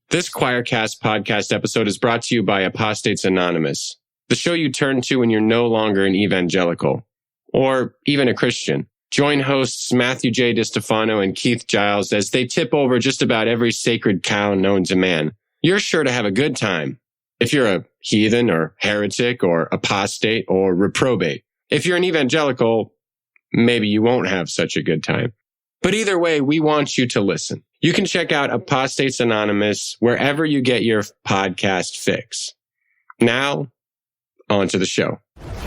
This Quoircast Podcast episode is brought to you by Apostates Anonymous, the show you turn to when you're no longer an evangelical, or even a Christian. Join hosts Matthew J. DiStefano and Keith Giles as they tip over just about every sacred cow known to man. You're sure to have a good time if you're a heathen or heretic or apostate or reprobate. If you're an evangelical, maybe you won't have such a good time. But either way, we want you to listen. You can check out Apostates Anonymous wherever you get your podcast fix. Now, on to the show.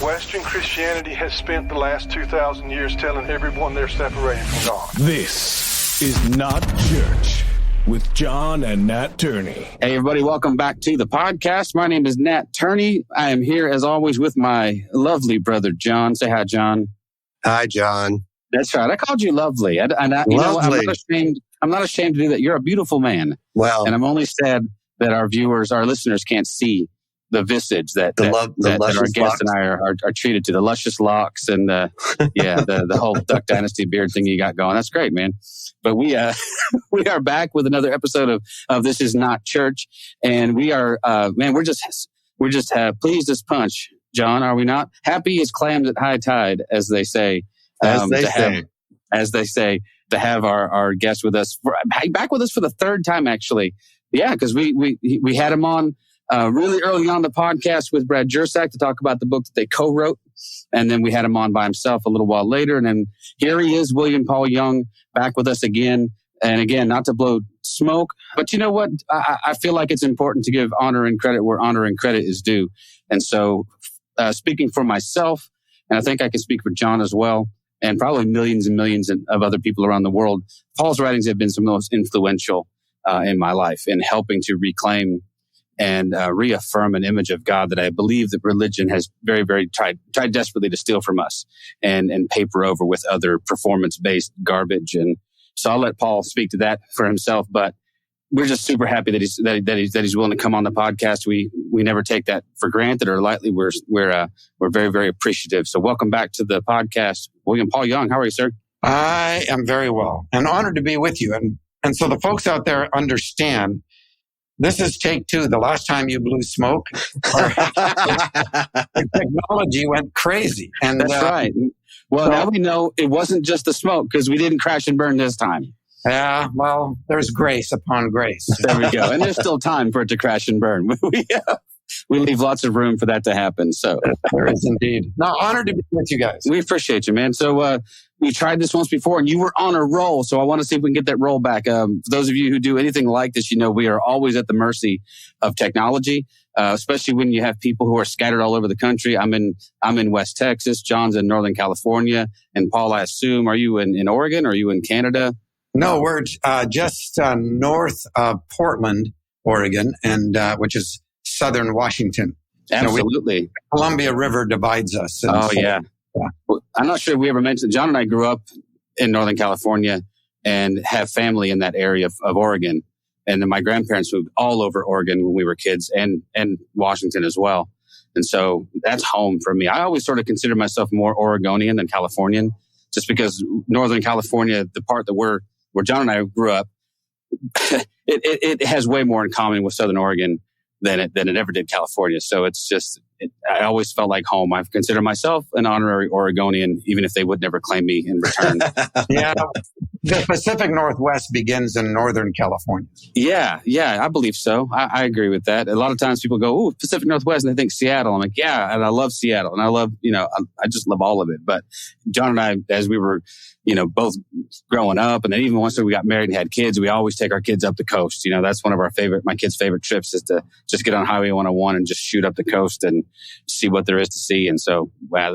Western Christianity has spent the last 2,000 years telling everyone they're separated from God. This is Not Church with John and Nat Turney. Hey, everybody, welcome back to the podcast. My name is Nat Turney. I am here, as always, with my lovely brother, John. Say hi, John. Hi, John. That's right. I called you lovely. You know, I'm not ashamed to do that. You're a beautiful man. Well, and I'm only sad that our listeners can't see the visage that our guest and I are treated to. The luscious locks and the whole Duck Dynasty beard thing you got going. That's great, man. But we are back with another episode of This Is Not Church, and we are we're just pleased as punch, John. Are we not? Happy as clams at high tide, as they say. As they say, to have our guest with us, back with us for the third time, actually. Yeah, because we had him on really early on the podcast with Brad Jersak to talk about the book that they co-wrote. And then we had him on by himself a little while later. And then here he is, William Paul Young, back with us again. And again, not to blow smoke, but you know what? I feel like it's important to give honor and credit where honor and credit is due. And so speaking for myself, and I think I can speak for John as well, and probably millions and millions of other people around the world, Paul's writings have been some of the most influential in my life in helping to reclaim and reaffirm an image of God that I believe that religion has very, very tried desperately to steal from us and paper over with other performance-based garbage. And so I'll let Paul speak to that for himself, but we're just super happy that he's willing to come on the podcast. We never take that for granted or lightly. We're very, very appreciative. So welcome back to the podcast, William Paul Young. How are you, sir? I am very well and honored to be with you. And so the folks out there understand this is take two. The last time you blew smoke, the technology went crazy. And that's right. Well, now we know it wasn't just the smoke because we didn't crash and burn this time. Yeah, well, there's grace upon grace. There we go. And there's still time for it to crash and burn. We leave lots of room for that to happen. So there is indeed. No, honored to be with you guys. We appreciate you, man. So we tried this once before and you were on a roll. So I want to see if we can get that roll back. For those of you who do anything like this, you know, we are always at the mercy of technology, especially when you have people who are scattered all over the country. I'm in West Texas. John's in Northern California. And Paul, I assume, are you in Oregon? Or are you in Canada? No, we're just north of Portland, Oregon, and which is southern Washington. Absolutely. So Columbia River divides us. Yeah. Well, I'm not sure if we ever mentioned, John and I grew up in Northern California and have family in that area of Oregon. And then my grandparents moved all over Oregon when we were kids and Washington as well. And so that's home for me. I always sort of consider myself more Oregonian than Californian, just because Northern California, the part that where John and I grew up, it has way more in common with Southern Oregon than it ever did California. So it's just, I always felt like home. I consider myself an honorary Oregonian, even if they would never claim me in return. Yeah. The Pacific Northwest begins in Northern California. Yeah, I believe so. I agree with that. A lot of times people go, "Ooh, Pacific Northwest," and they think Seattle. I'm like, yeah, and I love Seattle, and I love, I just love all of it. But John and I, as we were, both growing up, and then even once we got married and had kids, we always take our kids up the coast. That's one of my kids' favorite trips is to just get on Highway 101 and just shoot up the coast and see what there is to see. And so,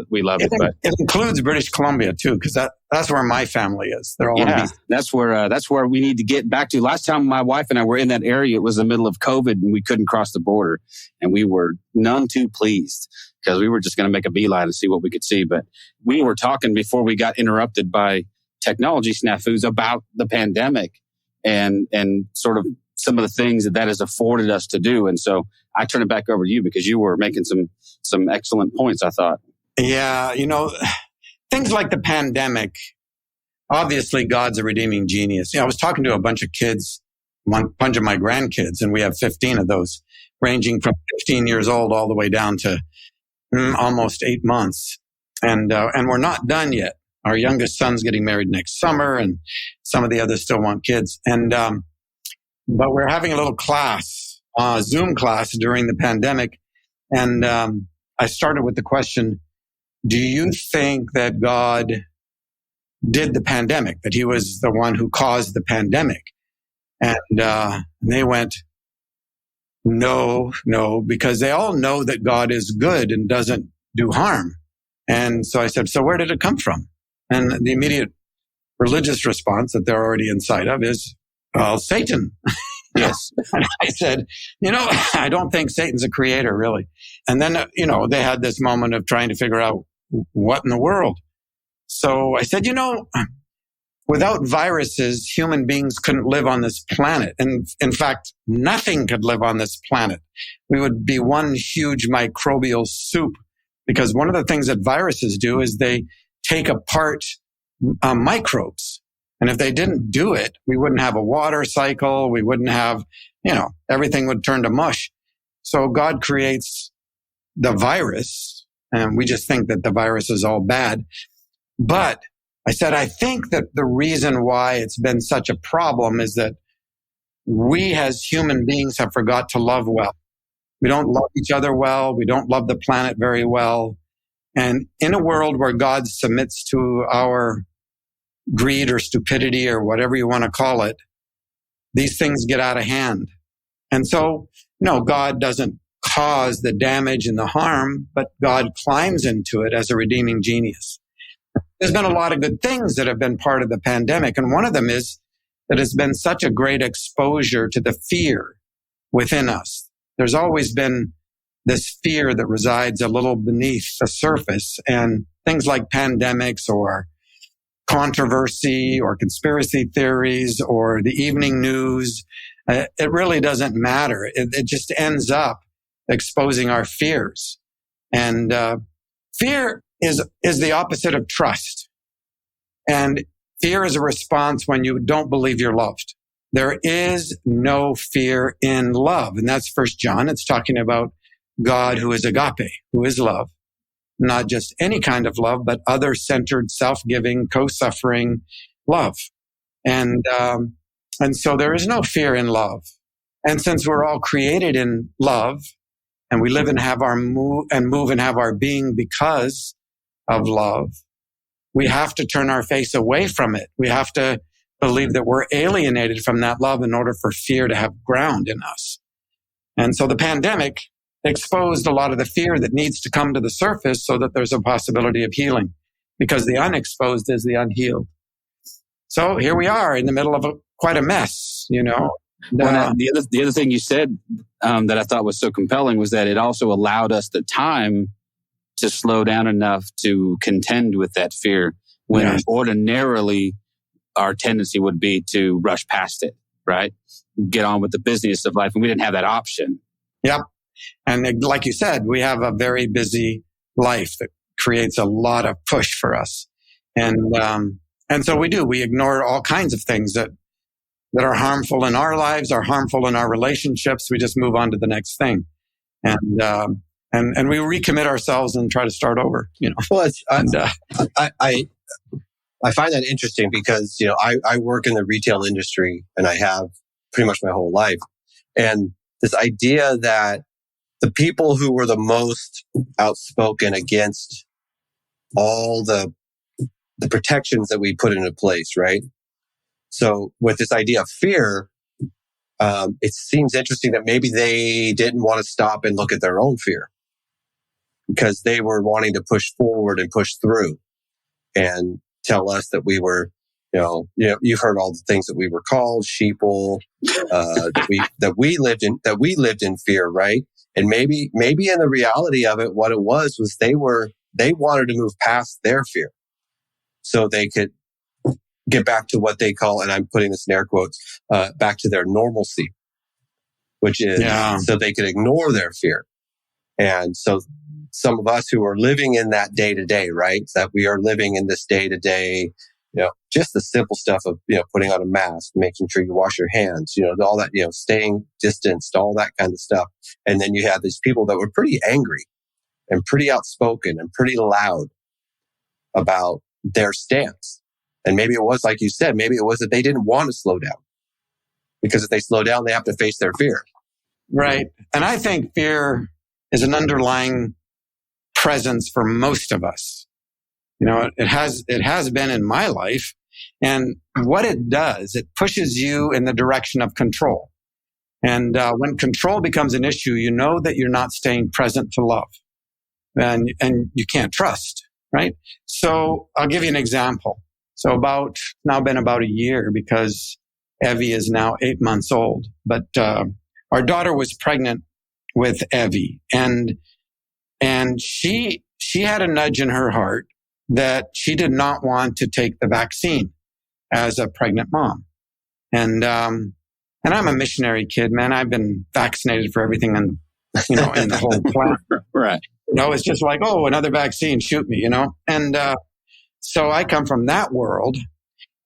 we love it. But it includes British Columbia too, because that's where my family is. They're all that's where we need to get back to. Last time my wife and I were in that area, it was the middle of COVID and we couldn't cross the border, and we were none too pleased because we were just going to make a beeline and see what we could see. But we were talking before we got interrupted by technology snafus about the pandemic and sort of some of the things that has afforded us to do. And so I turn it back over to you because you were making some excellent points, I thought. Yeah, things like the pandemic, obviously God's a redeeming genius. I was talking to a bunch of kids bunch of my grandkids, and we have 15 of those, ranging from 15 years old all the way down to almost 8 months. And we're not done yet. Our youngest son's getting married next summer, and some of the others still want kids. And but we're having a little class, Zoom class during the pandemic. And I started with the question, do you think that God did the pandemic, that he was the one who caused the pandemic? And they went, no, because they all know that God is good and doesn't do harm. And so I said, so where did it come from? And the immediate religious response that they're already inside of is, well, Satan. Yes. And I said, I don't think Satan's a creator, really. And then, they had this moment of trying to figure out what in the world. So I said, without viruses, human beings couldn't live on this planet. And in fact, nothing could live on this planet. We would be one huge microbial soup, because one of the things that viruses do is they take apart microbes. And if they didn't do it, we wouldn't have a water cycle. We wouldn't have, everything would turn to mush. So God creates the virus, and we just think that the virus is all bad. But I said, I think that the reason why it's been such a problem is that we as human beings have forgot to love well. We don't love each other well. We don't love the planet very well. And in a world where God submits to our greed or stupidity or whatever you want to call it, these things get out of hand. And so, God doesn't cause the damage and the harm, but God climbs into it as a redeeming genius. There's been a lot of good things that have been part of the pandemic. And one of them is that it's been such a great exposure to the fear within us. There's always been this fear that resides a little beneath the surface, and things like pandemics or controversy or conspiracy theories or the evening news, it really doesn't matter. It just ends up exposing our fears. And fear is the opposite of trust. And fear is a response when you don't believe you're loved. There is no fear in love. And that's 1 John. It's talking about God who is agape, who is love. Not just any kind of love, but other-centered, self-giving, co-suffering love. And so there is no fear in love. And since we're all created in love, and we live and have our move and have our being because of love, we have to turn our face away from it. We have to believe that we're alienated from that love in order for fear to have ground in us. And so the pandemic exposed a lot of the fear that needs to come to the surface so that there's a possibility of healing, because the unexposed is the unhealed. So here we are in the middle of quite a mess, Well, the other thing you said that I thought was so compelling was that it also allowed us the time to slow down enough to contend with that fear, when ordinarily our tendency would be to rush past it, right? Get on with the business of life, and we didn't have that option. Yep. And like you said, we have a very busy life that creates a lot of push for us. And so we ignore all kinds of things that are harmful in our lives, are harmful in our relationships. We just move on to the next thing. And we recommit ourselves and try to start over, Well, I find that interesting because, I work in the retail industry, and I have pretty much my whole life. And this idea that the people who were the most outspoken against all the protections that we put into place, right? So with this idea of fear, it seems interesting that maybe they didn't want to stop and look at their own fear, because they were wanting to push forward and push through and tell us that we were, you've heard all the things that we were called, sheeple, that we lived in fear, right? And maybe in the reality of it, what it was they wanted to move past their fear so they could get back to what they call, and I'm putting this in air quotes, back to their normalcy, which is so they could ignore their fear. And so some of us who are living in that day to day, right? That we are living in this day to day, just the simple stuff of, putting on a mask, making sure you wash your hands, all that, staying distanced, all that kind of stuff. And then you have these people that were pretty angry and pretty outspoken and pretty loud about their stance. And maybe it was, like you said, maybe it was that they didn't want to slow down, because if they slow down, they have to face their fear. Right. And I think fear is an underlying presence for most of us. It has been in my life. And what it does, it pushes you in the direction of control. And when control becomes an issue, you know that you're not staying present to love. And you can't trust, right? So I'll give you an example. So now been about a year, because Evie is now 8 months old. But our daughter was pregnant with Evie, and she had a nudge in her heart that she did not want to take the vaccine as a pregnant mom. And I'm a missionary kid, man. I've been vaccinated for everything in the whole planet. Right. It's just like, oh, another vaccine, shoot me, And so I come from that world.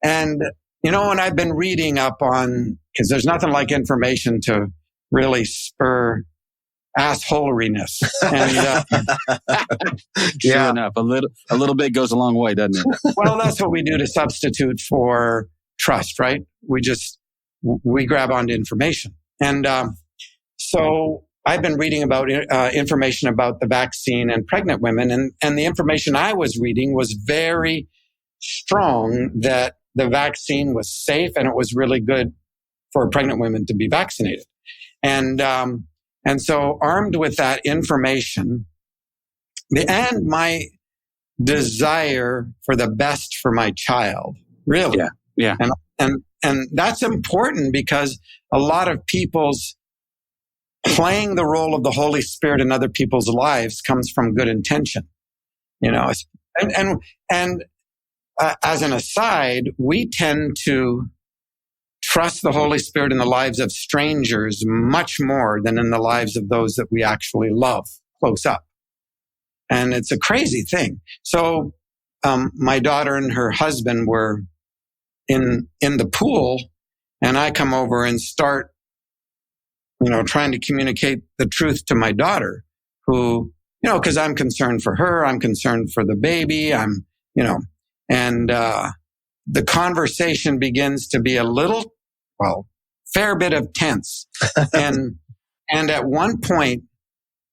And, and I've been reading up on, because there's nothing like information to really spur assholiness. And True enough. A little bit goes a long way, doesn't it? Well, that's what we do to substitute for trust, right? We grab onto information. And so I've been reading about information about the vaccine and pregnant women, and the information I was reading was very strong that the vaccine was safe and it was really good for pregnant women to be vaccinated. And so armed with that information and my desire for the best for my child, really. Yeah. And that's important, because a lot of people's playing the role of the Holy Spirit in other people's lives comes from good intention, and as an aside, we tend to trust the Holy Spirit in the lives of strangers much more than in the lives of those that we actually love close up. And it's a crazy thing. So, my daughter and her husband were in the pool, and I come over and start, trying to communicate the truth to my daughter, who, because I'm concerned for her, I'm concerned for the baby, and the conversation begins to be fair bit of tense. And at one point,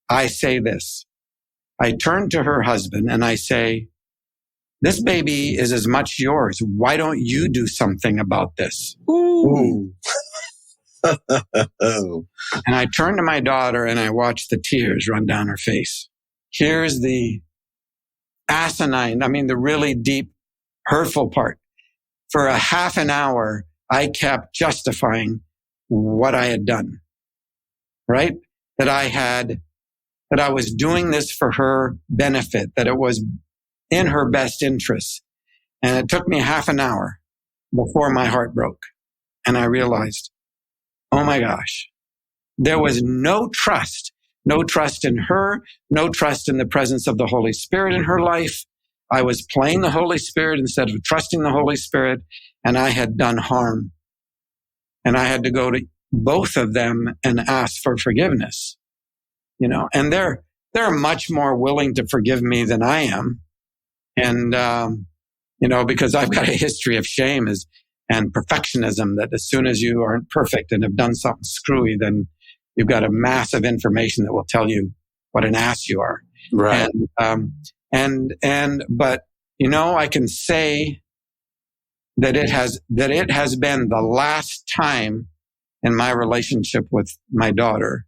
I say this. I turn to her husband and I say, "This baby is as much yours. Why don't you do something about this?" Ooh. And I turn to my daughter and I watch the tears run down her face. Here's the asinine, the really deep, hurtful part. For a half an hour, I kept justifying what I had done, right? That I was doing this for her benefit, that it was in her best interest. And it took me half an hour before my heart broke. And I realized, oh my gosh, there was no trust in her, no trust in the presence of the Holy Spirit in her life. I was playing the Holy Spirit instead of trusting the Holy Spirit, and I had done harm. And I had to go to both of them and ask for forgiveness, and they're much more willing to forgive me than I am. And, because I've got a history of shame and perfectionism, that as soon as you aren't perfect and have done something screwy, then you've got a massive information that will tell you what an ass you are. Right. But I can say that it has been the last time in my relationship with my daughter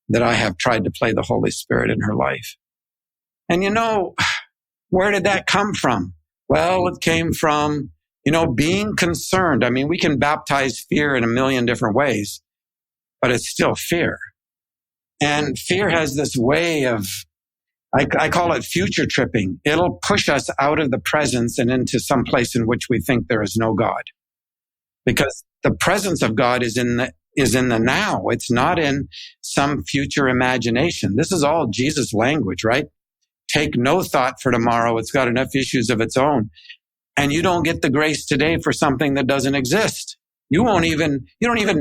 that I have tried to play the Holy Spirit in her life. And where did that come from? Well, it came from, being concerned. We can baptize fear in a million different ways, but it's still fear. And fear has this way of, I call it future tripping. It'll push us out of the presence and into some place in which we think there is no God. Because the presence of God is in the now. It's not in some future imagination. This is all Jesus language, right? Take no thought for tomorrow. It's got enough issues of its own. And you don't get the grace today for something that doesn't exist. You don't even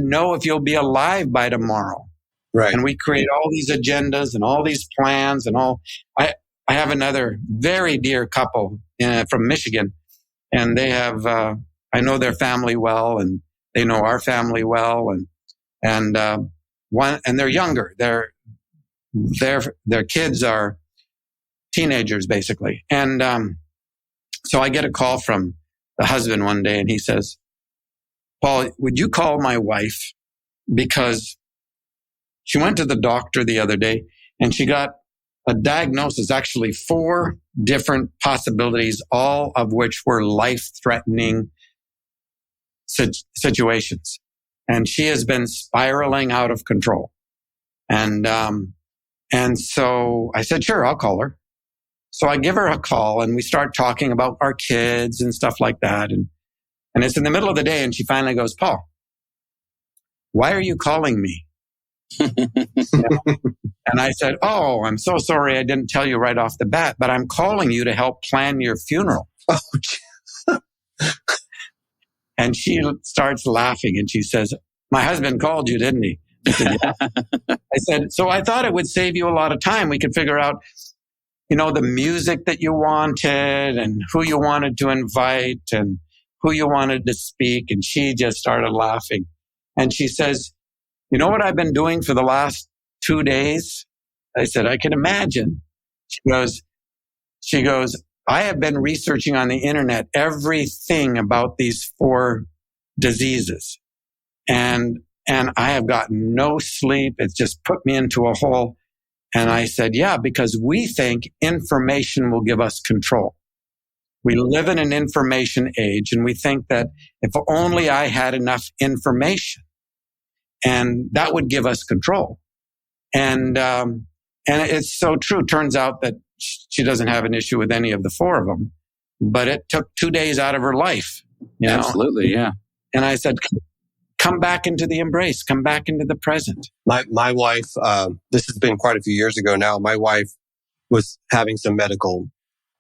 know if you'll be alive by tomorrow. Right. And we create all these agendas and all these plans and all. I have another very dear couple from Michigan, and they have, I know their family well, and they know our family well, and they're younger. Their kids are teenagers, basically. And so I get a call from the husband one day, and he says, "Paul, would you call my wife? Because she went to the doctor the other day, and she got a diagnosis, actually 4 different possibilities, all of which were life-threatening situations. And she has been spiraling out of control." And so I said, "Sure, I'll call her." So I give her a call, and we start talking about our kids and stuff like that. And it's in the middle of the day, and she finally goes, "Paul, why are you calling me?" And I said, "Oh, I'm so sorry I didn't tell you right off the bat, but I'm calling you to help plan your funeral." And she starts laughing, and she says, "My husband called you, didn't he?" I said, "Yeah." I said, "So I thought it would save you a lot of time. We could figure out, the music that you wanted and who you wanted to invite and who you wanted to speak." And she just started laughing. And she says, "You know what I've been doing for the last 2 days?" I said, "I can imagine." She goes, "I have been researching on the internet everything about these 4 diseases. And I have gotten no sleep. It's just put me into a hole." And I said, "Yeah, because we think information will give us control. We live in an information age, and we think that if only I had enough information, and that would give us control." And it's so true. Turns out that she doesn't have an issue with any of the 4 of them, but it took 2 days out of her life. Absolutely, yeah. And I said, come back into the embrace, come back into the present. My wife, this has been quite a few years ago now. My wife was having some medical,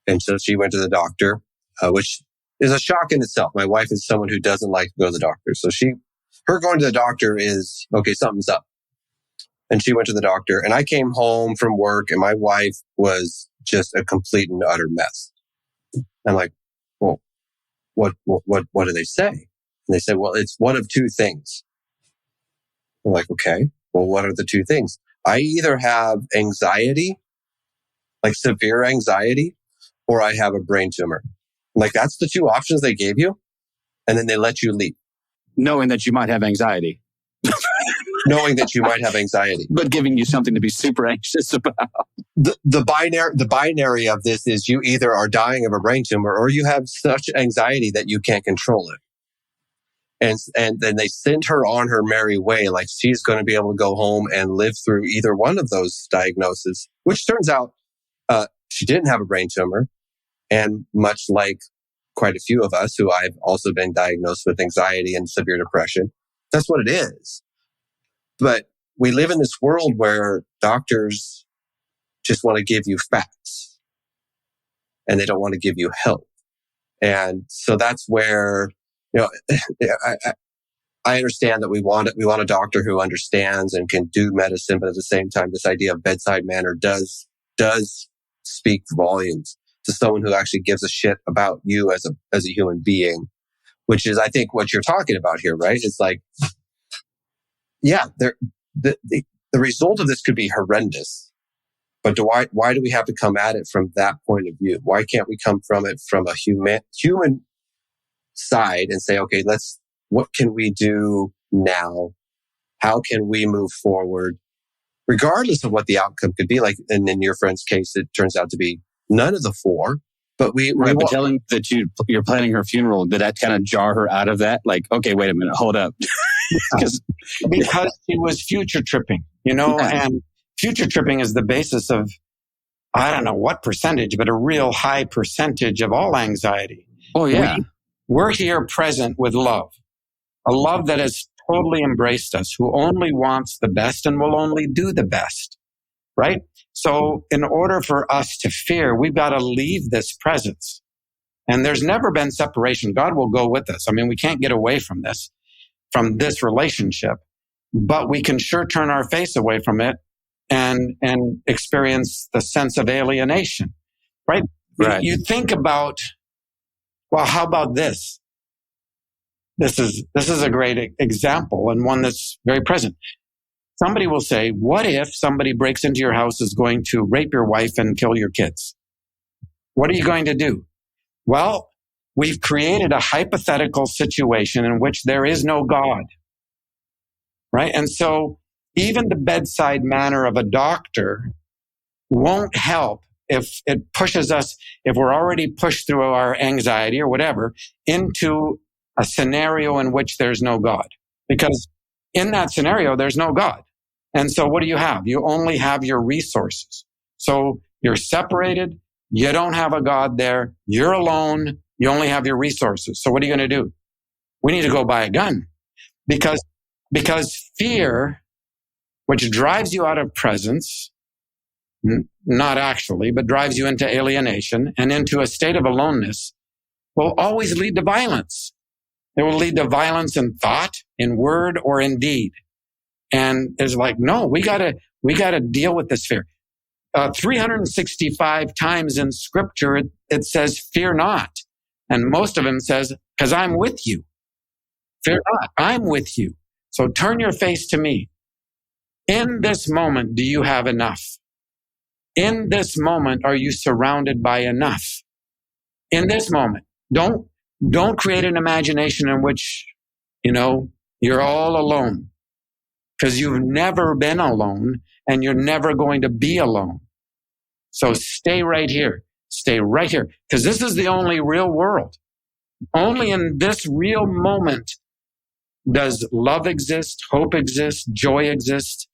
and so she went to the doctor, which is a shock in itself. My wife is someone who doesn't like to go to the doctor. So her going to the doctor is, okay, something's up. And she went to the doctor, and I came home from work, and my wife was just a complete and utter mess. I'm like, "Well, what do they say?" And they said, "Well, it's one of 2 things." I'm like, "Okay, well, what are the 2 things?" "I either have anxiety, like severe anxiety, or I have a brain tumor." I'm like, "That's the 2 options they gave you?" And then they let you leave. Knowing that you might have anxiety. Knowing that you might have anxiety. But giving you something to be super anxious about. The binary of this is you either are dying of a brain tumor or you have such anxiety that you can't control it. And then they send her on her merry way, like she's going to be able to go home and live through either one of those diagnoses, which turns out she didn't have a brain tumor. And much like quite a few of us who I've also been diagnosed with anxiety and severe depression, that's what it is. But we live in this world where doctors just want to give you facts and they don't want to give you help. And so that's where, I understand that we want a doctor who understands and can do medicine, but at the same time, this idea of bedside manner does speak volumes to someone who actually gives a shit about you as a human being, which is, I think, what you're talking about here, right? It's like, yeah, the result of this could be horrendous, but why do we have to come at it from that point of view? Why can't we come from it from a human side and say, okay, what can we do now? How can we move forward? Regardless of what the outcome could be, like, and in your friend's case, it turns out to be none of the 4. But but telling that you're planning her funeral, did that kind of jar her out of that? Like, okay, wait a minute, hold up. Because she was future tripping, and future tripping is the basis of, I don't know what percentage, but a real high percentage of all anxiety. Oh, yeah. We're here present with love, a love that has totally embraced us, who only wants the best and will only do the best, right? So in order for us to fear, we've got to leave this presence. And there's never been separation. God will go with us. I mean, we can't get away from this relationship, but we can sure turn our face away from it and experience the sense of alienation, right? You think about, well, how about this? This is a great example and one that's very present. Somebody will say, what if somebody breaks into your house, is going to rape your wife and kill your kids? What are you going to do? Well, we've created a hypothetical situation in which there is no God, right? And so even the bedside manner of a doctor won't help if it pushes us, if we're already pushed through our anxiety or whatever, into a scenario in which there's no God. Because in that scenario, there's no God. And so what do you have? You only have your resources. So you're separated. You don't have a God there. You're alone. You only have your resources. So what are you going to do? We need to go buy a gun. Because fear, which drives you out of presence, not actually, but drives you into alienation and into a state of aloneness, will always lead to violence. It will lead to violence in thought, in word, or in deed. And it's like, no, we gotta deal with this fear. 365 times in scripture, it says, fear not. And most of them says, because I'm with you. Fear not, I'm with you. So turn your face to me. In this moment, do you have enough? In this moment, are you surrounded by enough? In this moment, don't create an imagination in which, you're all alone, because you've never been alone and you're never going to be alone. So stay right here. Stay right here, because this is the only real world. Only in this real moment does love exist, hope exist, joy exist.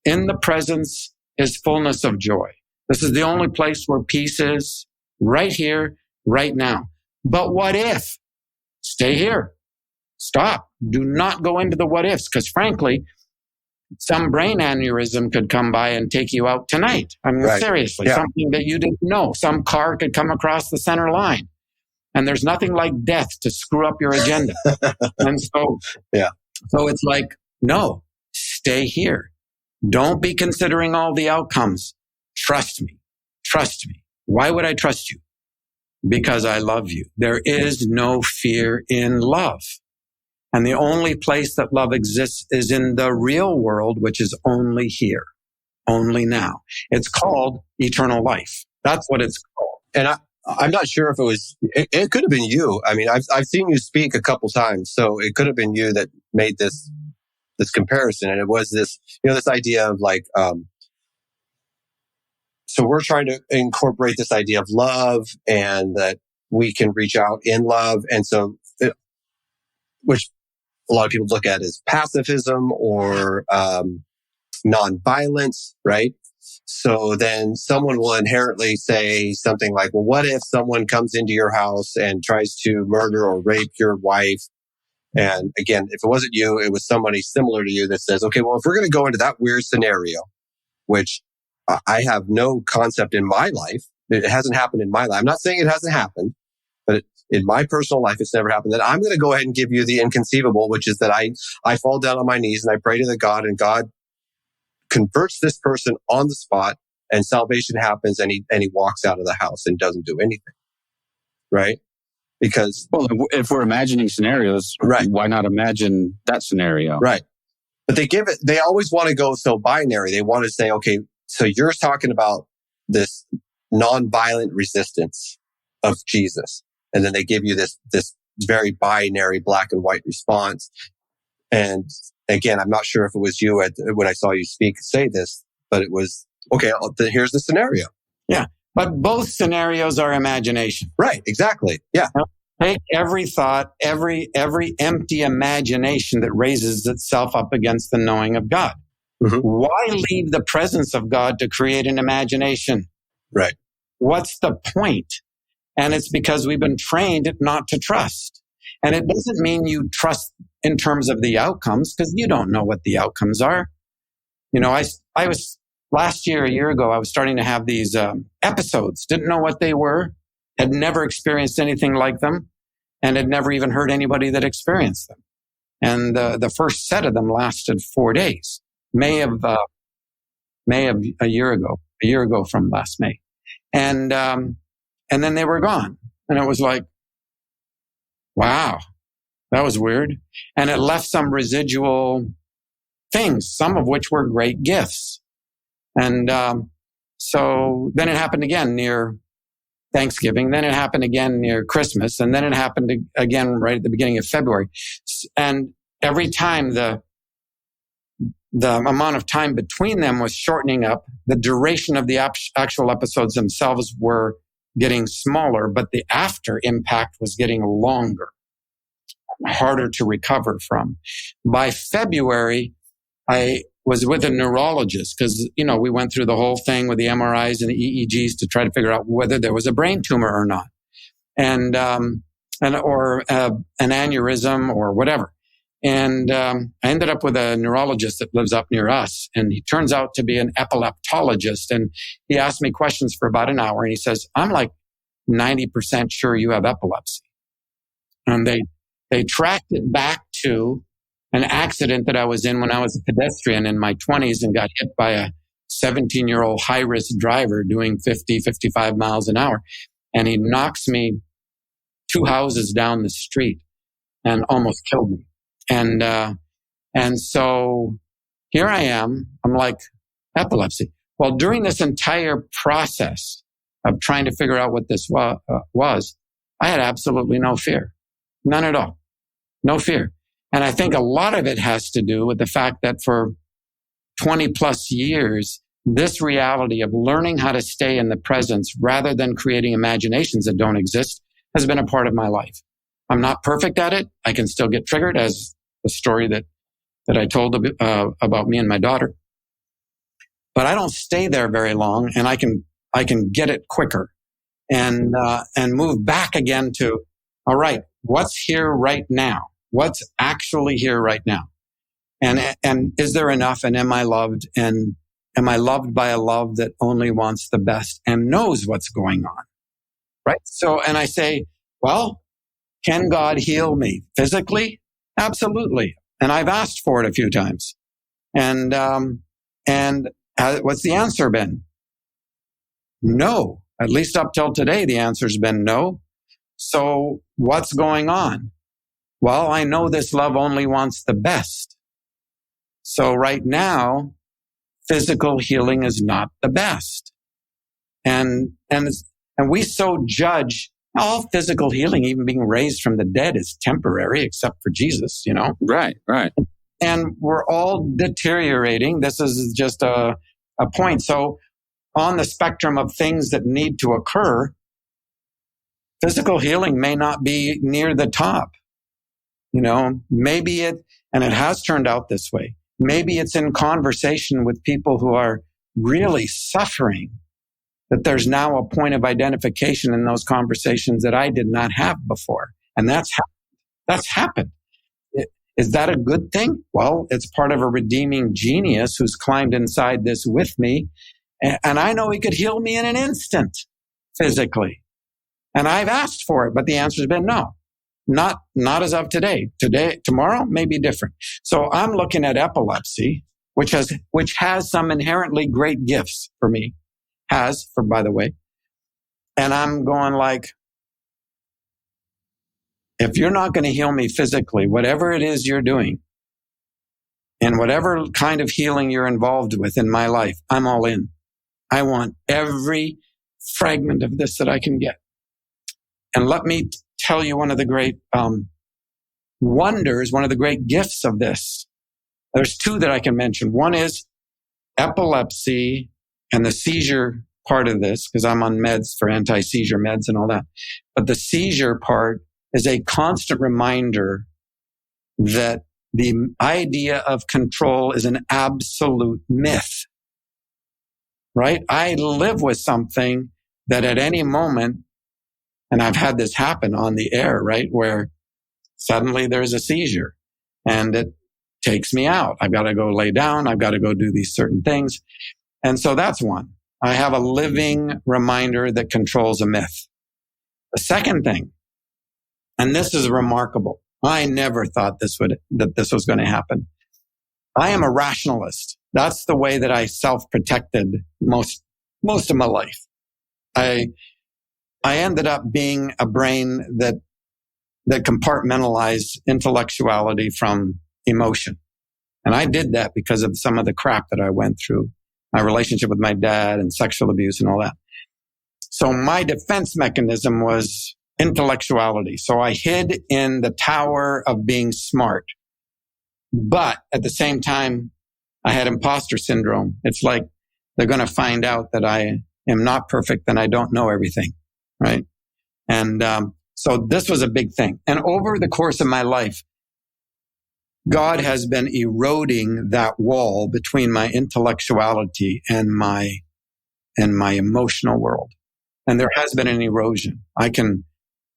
In the presence is fullness of joy. This is the only place where peace is, right here, right now. But what if? Stay here. Stop. Do not go into the what ifs, because frankly, some brain aneurysm could come by and take you out tonight. I mean, seriously, something that you didn't know. Some car could come across the center line. And there's nothing like death to screw up your agenda. And so it's like, no, stay here. Don't be considering all the outcomes. Trust me. Trust me. Why would I trust you? Because I love you. There is no fear in love. And the only place that love exists is in the real world, which is only here, only now. It's called eternal life. That's what it's called. And I'm not sure if it could have been you. I mean, I've seen you speak a couple times, so it could have been you that made this comparison. And it was this, this idea of like, so we're trying to incorporate this idea of love and that we can reach out in love. And so, which a lot of people look at as pacifism or nonviolence, right? So then someone will inherently say something like, well, what if someone comes into your house and tries to murder or rape your wife? And again, if it wasn't you, it was somebody similar to you that says, okay, well, if we're going to go into that weird scenario, which I have no concept in my life, it hasn't happened in my life. I'm not saying it hasn't happened, but in my personal life, it's never happened. Then I'm going to go ahead and give you the inconceivable, which is that I fall down on my knees and I pray to the God, and God converts this person on the spot, and salvation happens, and he walks out of the house and doesn't do anything. Right? Because if we're imagining scenarios, right, why not imagine that scenario? Right. But they always want to go so binary. They want to say, okay, so you're talking about this nonviolent resistance of Jesus. And then they give you this very binary black and white response. And again, I'm not sure if it was you when I saw you say this, but it was, okay, here's the scenario. Yeah. But both scenarios are imagination. Right. Exactly. Yeah. Take every thought, every empty imagination that raises itself up against the knowing of God. Mm-hmm. Why leave the presence of God to create an imagination? Right. What's the point? And it's because we've been trained not to trust. And it doesn't mean you trust in terms of the outcomes, because you don't know what the outcomes are. I was last year, a year ago, I was starting to have these episodes, didn't know what they were. had never experienced anything like them, and had never even heard anybody that experienced them. And the first set of them lasted 4 days, May of a year ago from last May. And then they were gone. And it was like, wow, that was weird. And it left some residual things, some of which were great gifts. And so then it happened again near Thanksgiving. Then it happened again near Christmas. And then it happened again right at the beginning of February. And every time the amount of time between them was shortening up, the duration of the actual episodes themselves were getting smaller, but the after impact was getting longer, harder to recover from. By February, I was with a neurologist because, we went through the whole thing with the MRIs and the EEGs to try to figure out whether there was a brain tumor or not, or an aneurysm or whatever. And I ended up with a neurologist that lives up near us, and he turns out to be an epileptologist. And he asked me questions for about an hour, and he says, "I'm like 90% sure you have epilepsy." And they tracked it back to an accident that I was in when I was a pedestrian in my 20s and got hit by a 17-year-old high-risk driver doing 50, 55 miles an hour. And he knocks me 2 houses down the street and almost killed me. And so here I am. I'm like, epilepsy. Well, during this entire process of trying to figure out what this was, I had absolutely no fear. None at all. No fear. And I think a lot of it has to do with the fact that for 20 plus years, this reality of learning how to stay in the presence rather than creating imaginations that don't exist has been a part of my life. I'm not perfect at it. I can still get triggered, as the story that I told about me and my daughter. But I don't stay there very long, and I can get it quicker and move back again to, all right, what's here right now? What's actually here right now? And is there enough? And am I loved? And am I loved by a love that only wants the best and knows what's going on? Right? So, and I say, well, can God heal me physically? Absolutely. And I've asked for it a few times. And what's the answer been? No. At least up till today, the answer's been no. So what's going on? Well, I know this love only wants the best. So right now, physical healing is not the best. And we so judge all physical healing, even being raised from the dead, is temporary, except for Jesus, Right. And we're all deteriorating. This is just a point. So on the spectrum of things that need to occur, physical healing may not be near the top. Maybe and it has turned out this way. Maybe it's in conversation with people who are really suffering, that there's now a point of identification in those conversations that I did not have before. And that's happened. Is that a good thing? Well, it's part of a redeeming genius who's climbed inside this with me. And I know he could heal me in an instant physically. And I've asked for it, but the answer's been no. Not as of today. Tomorrow may be different. So I'm looking at epilepsy, which has some inherently great gifts for me. By the way. And I'm going like, if you're not going to heal me physically, whatever it is you're doing, and whatever kind of healing you're involved with in my life, I'm all in. I want every fragment of this that I can get. And let me tell you one of the great wonders, one of the great gifts of this. There's two that I can mention. One is epilepsy and the seizure part of this, because I'm on meds for anti-seizure meds and all that. But the seizure part is a constant reminder that the idea of control is an absolute myth, right? I live with something that at any moment, and I've had this happen on the air, right? Where suddenly there's a seizure and it takes me out. I've got to go lay down. I've got to go do these certain things. And so that's one. I have a living reminder that control's a myth. The second thing, and this is remarkable. I never thought that this was going to happen. I am a rationalist. That's the way that I self-protected most of my life. I ended up being a brain that compartmentalized intellectuality from emotion. And I did that because of some of the crap that I went through, my relationship with my dad and sexual abuse and all that. So my defense mechanism was intellectuality. So I hid in the tower of being smart. But at the same time, I had imposter syndrome. It's like they're going to find out that I am not perfect and I don't know everything, right? And so this was a big thing. And over the course of my life, God has been eroding that wall between my intellectuality and my emotional world. And there has been an erosion. I can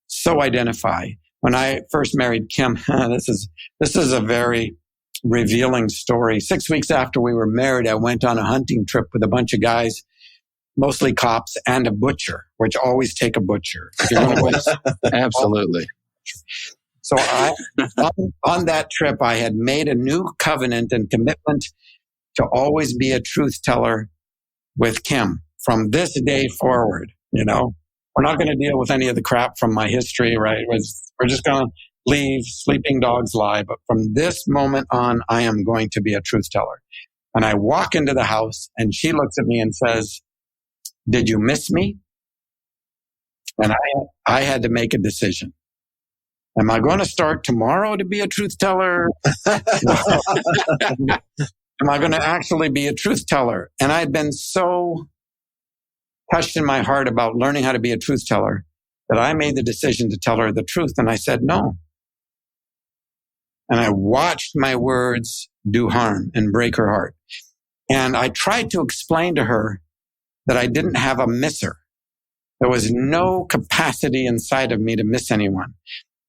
so identify. When I first married Kim, this is a very revealing story. 6 weeks after we were married, I went on a hunting trip with a bunch of guys, mostly cops, and a butcher, which always take a butcher. Absolutely. So on that trip, I had made a new covenant and commitment to always be a truth teller with Kim from this day forward. You know, we're not going to deal with any of the crap from my history, right? We're just going to leave sleeping dogs lie. But from this moment on, I am going to be a truth teller. And I walk into the house and she looks at me and says, "Did you miss me?" And I had to make a decision. Am I going to start tomorrow to be a truth teller? Am I going to actually be a truth teller? And I'd been so touched in my heart about learning how to be a truth teller that I made the decision to tell her the truth. And I said no. And I watched my words do harm and break her heart. And I tried to explain to her that I didn't have a misser. There was no capacity inside of me to miss anyone.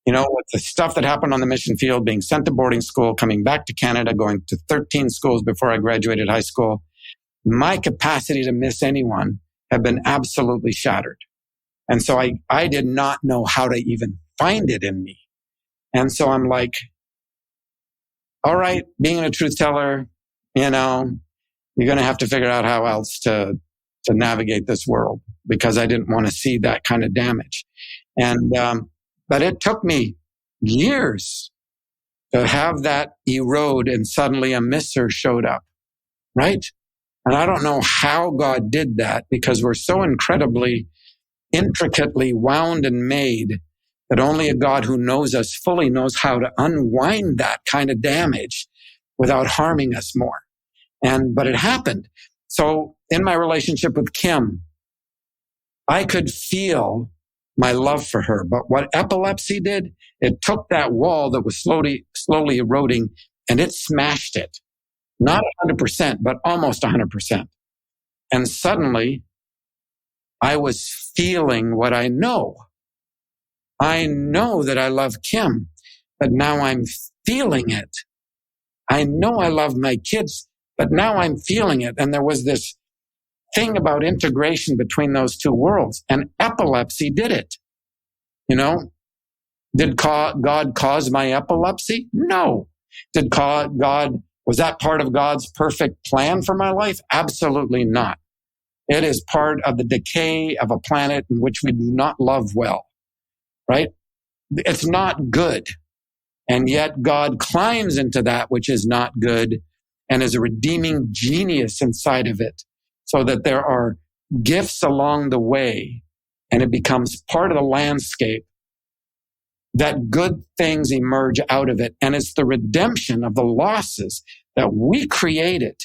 You know, with the stuff that happened on the mission field, being sent to boarding school, coming back to Canada, going to 13 schools before I graduated high school, my capacity to miss anyone had been absolutely shattered. And so I did not know how to even find it in me. And so I'm like, all right, being a truth teller, you know, you're going to have to figure out how else to navigate this world, because I didn't want to see that kind of damage. And, but it took me years to have that erode, and suddenly a misser showed up, right? And I don't know how God did that, because we're so incredibly intricately wound and made that only a God who knows us fully knows how to unwind that kind of damage without harming us more. But it happened. So in my relationship with Kim, I could feel my love for her. But what epilepsy did, it took that wall that was slowly eroding and it smashed it. Not 100%, but almost 100%. And suddenly I was feeling what I know. I know that I love Kim, but now I'm feeling it. I know I love my kids, but now I'm feeling it. And there was this thing about integration between those two worlds, and epilepsy did it. You know, did God cause my epilepsy? No. Was that part of God's perfect plan for my life? Absolutely not. It is part of the decay of a planet in which we do not love well, right? It's not good. And yet God climbs into that which is not good and is a redeeming genius inside of it, so that there are gifts along the way and it becomes part of the landscape, that good things emerge out of it. And it's the redemption of the losses that we created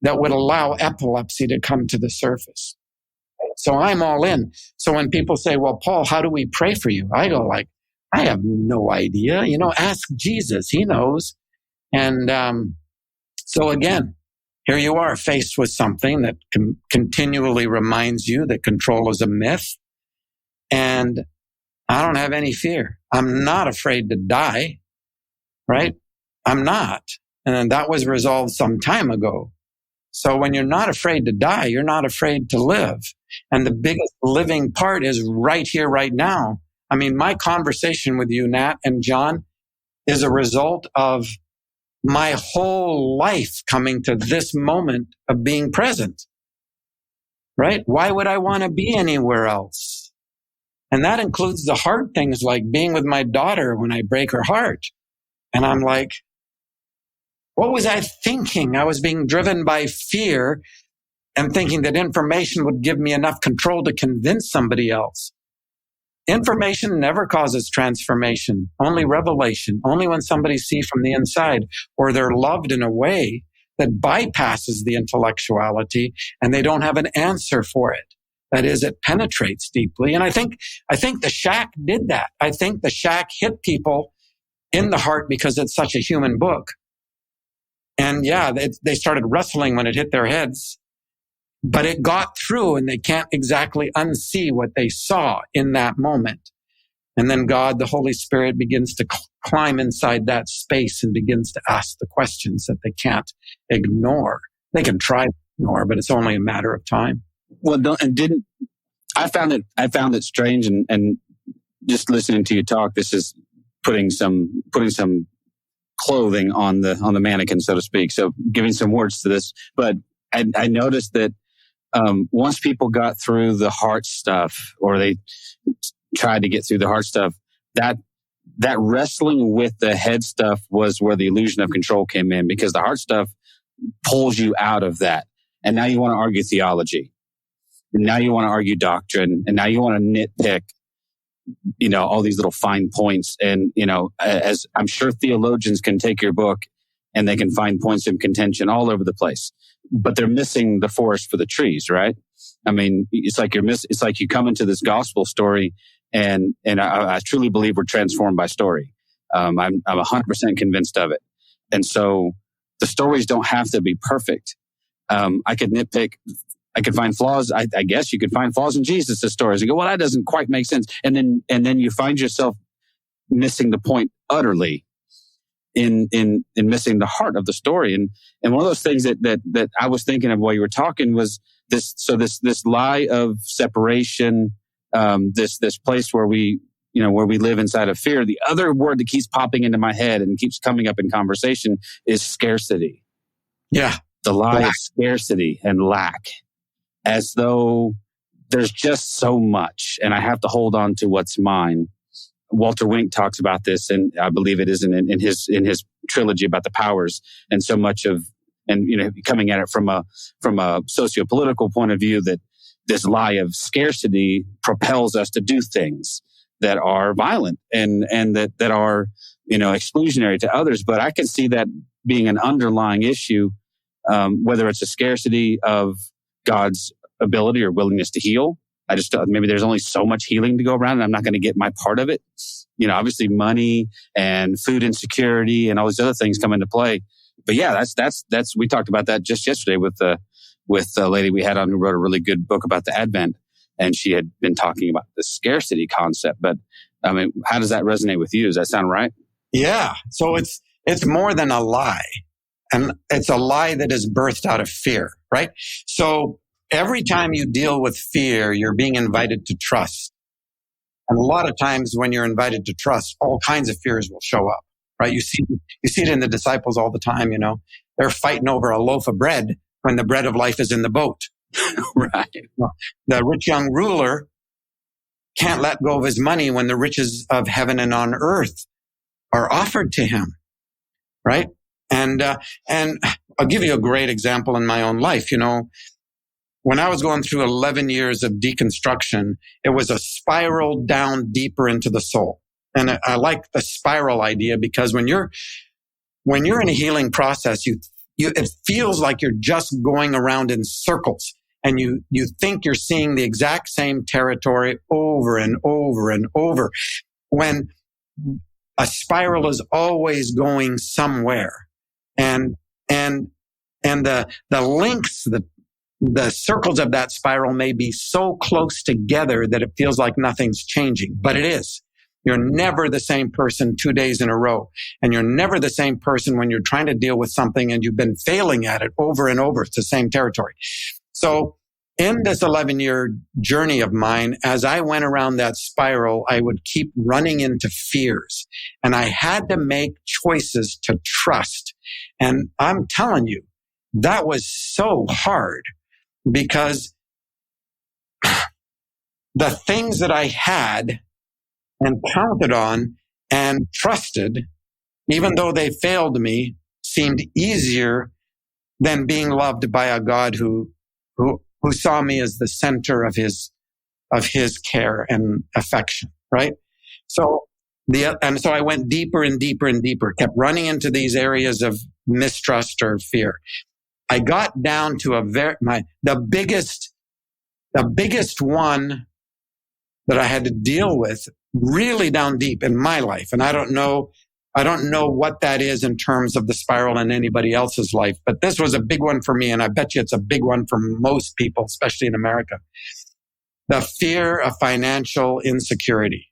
that would allow epilepsy to come to the surface. So I'm all in. So when people say, well, Paul, how do we pray for you? I go like, I have no idea. You know, ask Jesus. He knows. And so again, here you are faced with something that continually reminds you that control is a myth. And I don't have any fear. I'm not afraid to die, right? I'm not. And then that was resolved some time ago. So when you're not afraid to die, you're not afraid to live. And the biggest living part is right here, right now. I mean, my conversation with you, Nat and John, is a result of my whole life coming to this moment of being present, right? Why would I want to be anywhere else? And that includes the hard things like being with my daughter when I break her heart. And I'm like, what was I thinking? I was being driven by fear and thinking that information would give me enough control to convince somebody else. Information never causes transformation, only revelation, only when somebody sees from the inside, or they're loved in a way that bypasses the intellectuality and they don't have an answer for it. That is, it penetrates deeply. And I think the Shack did that. I think the Shack hit people in the heart because it's such a human book. And yeah, they started wrestling when it hit their heads. But it got through and they can't exactly unsee what they saw in that moment. And then God, the Holy Spirit, begins to climb inside that space and begins to ask the questions that they can't ignore. They can try to ignore, but it's only a matter of time. Well, I found it strange and just listening to you talk, this is putting some clothing on the mannequin, so to speak. So giving some words to this, but I noticed that once people got through the heart stuff, or they tried to get through the heart stuff, that wrestling with the head stuff was where the illusion of control came in, because the heart stuff pulls you out of that. And now you want to argue theology. And now you want to argue doctrine. And now you want to nitpick, all these little fine points. And, as I'm sure theologians can take your book and they can find points of contention all over the place, but they're missing the forest for the trees, right? I mean, it's like you come into this gospel story, and I truly believe we're transformed by story. I'm 100% convinced of it. And so the stories don't have to be perfect. I could nitpick. I could find flaws. I guess you could find flaws in Jesus' stories and go, well, that doesn't quite make sense. And then you find yourself missing the point utterly in missing the heart of the story. And one of those things that I was thinking of while you were talking was this lie of separation, this place where we live inside of fear. The other word that keeps popping into my head and keeps coming up in conversation is scarcity. Yeah. The lie of scarcity and lack, as though there's just so much and I have to hold on to what's mine. Walter Wink talks about this, and I believe it is in his trilogy about the powers, and so much of, and coming at it from a socio-political point of view, that this lie of scarcity propels us to do things that are violent and that are exclusionary to others. But I can see that being an underlying issue, whether it's a scarcity of God's ability or willingness to heal. I just maybe there's only so much healing to go around, and I'm not going to get my part of it. Obviously money and food insecurity and all these other things come into play. But yeah, that's we talked about that just yesterday with the lady we had on who wrote a really good book about the Advent, and she had been talking about the scarcity concept. But I mean, how does that resonate with you? Does that sound right? Yeah. So it's more than a lie, and it's a lie that is birthed out of fear, right? So every time you deal with fear, you're being invited to trust. And a lot of times when you're invited to trust, all kinds of fears will show up, right? You see it in the disciples all the time, They're fighting over a loaf of bread when the bread of life is in the boat. Right. The rich young ruler can't let go of his money when the riches of heaven and on earth are offered to him, right? And I'll give you a great example in my own life, When I was going through 11 years of deconstruction, it was a spiral down deeper into the soul. And I like the spiral idea because when you're in a healing process, it feels like you're just going around in circles, and you think you're seeing the exact same territory over and over and over, when a spiral is always going somewhere. And the links, the circles of that spiral may be so close together that it feels like nothing's changing, but it is. You're never the same person 2 days in a row. And you're never the same person when you're trying to deal with something and you've been failing at it over and over. It's the same territory. So in this 11-year journey of mine, as I went around that spiral, I would keep running into fears. And I had to make choices to trust. And I'm telling you, that was so hard because the things that I had and counted on and trusted, even though they failed me, seemed easier than being loved by a God who saw me as the center of his care and affection, right? So I went deeper and deeper and deeper, kept running into these areas of mistrust or fear. I got down to the biggest one that I had to deal with really down deep in my life. And I don't know what that is in terms of the spiral in anybody else's life, but this was a big one for me. And I bet you it's a big one for most people, especially in America. The fear of financial insecurity,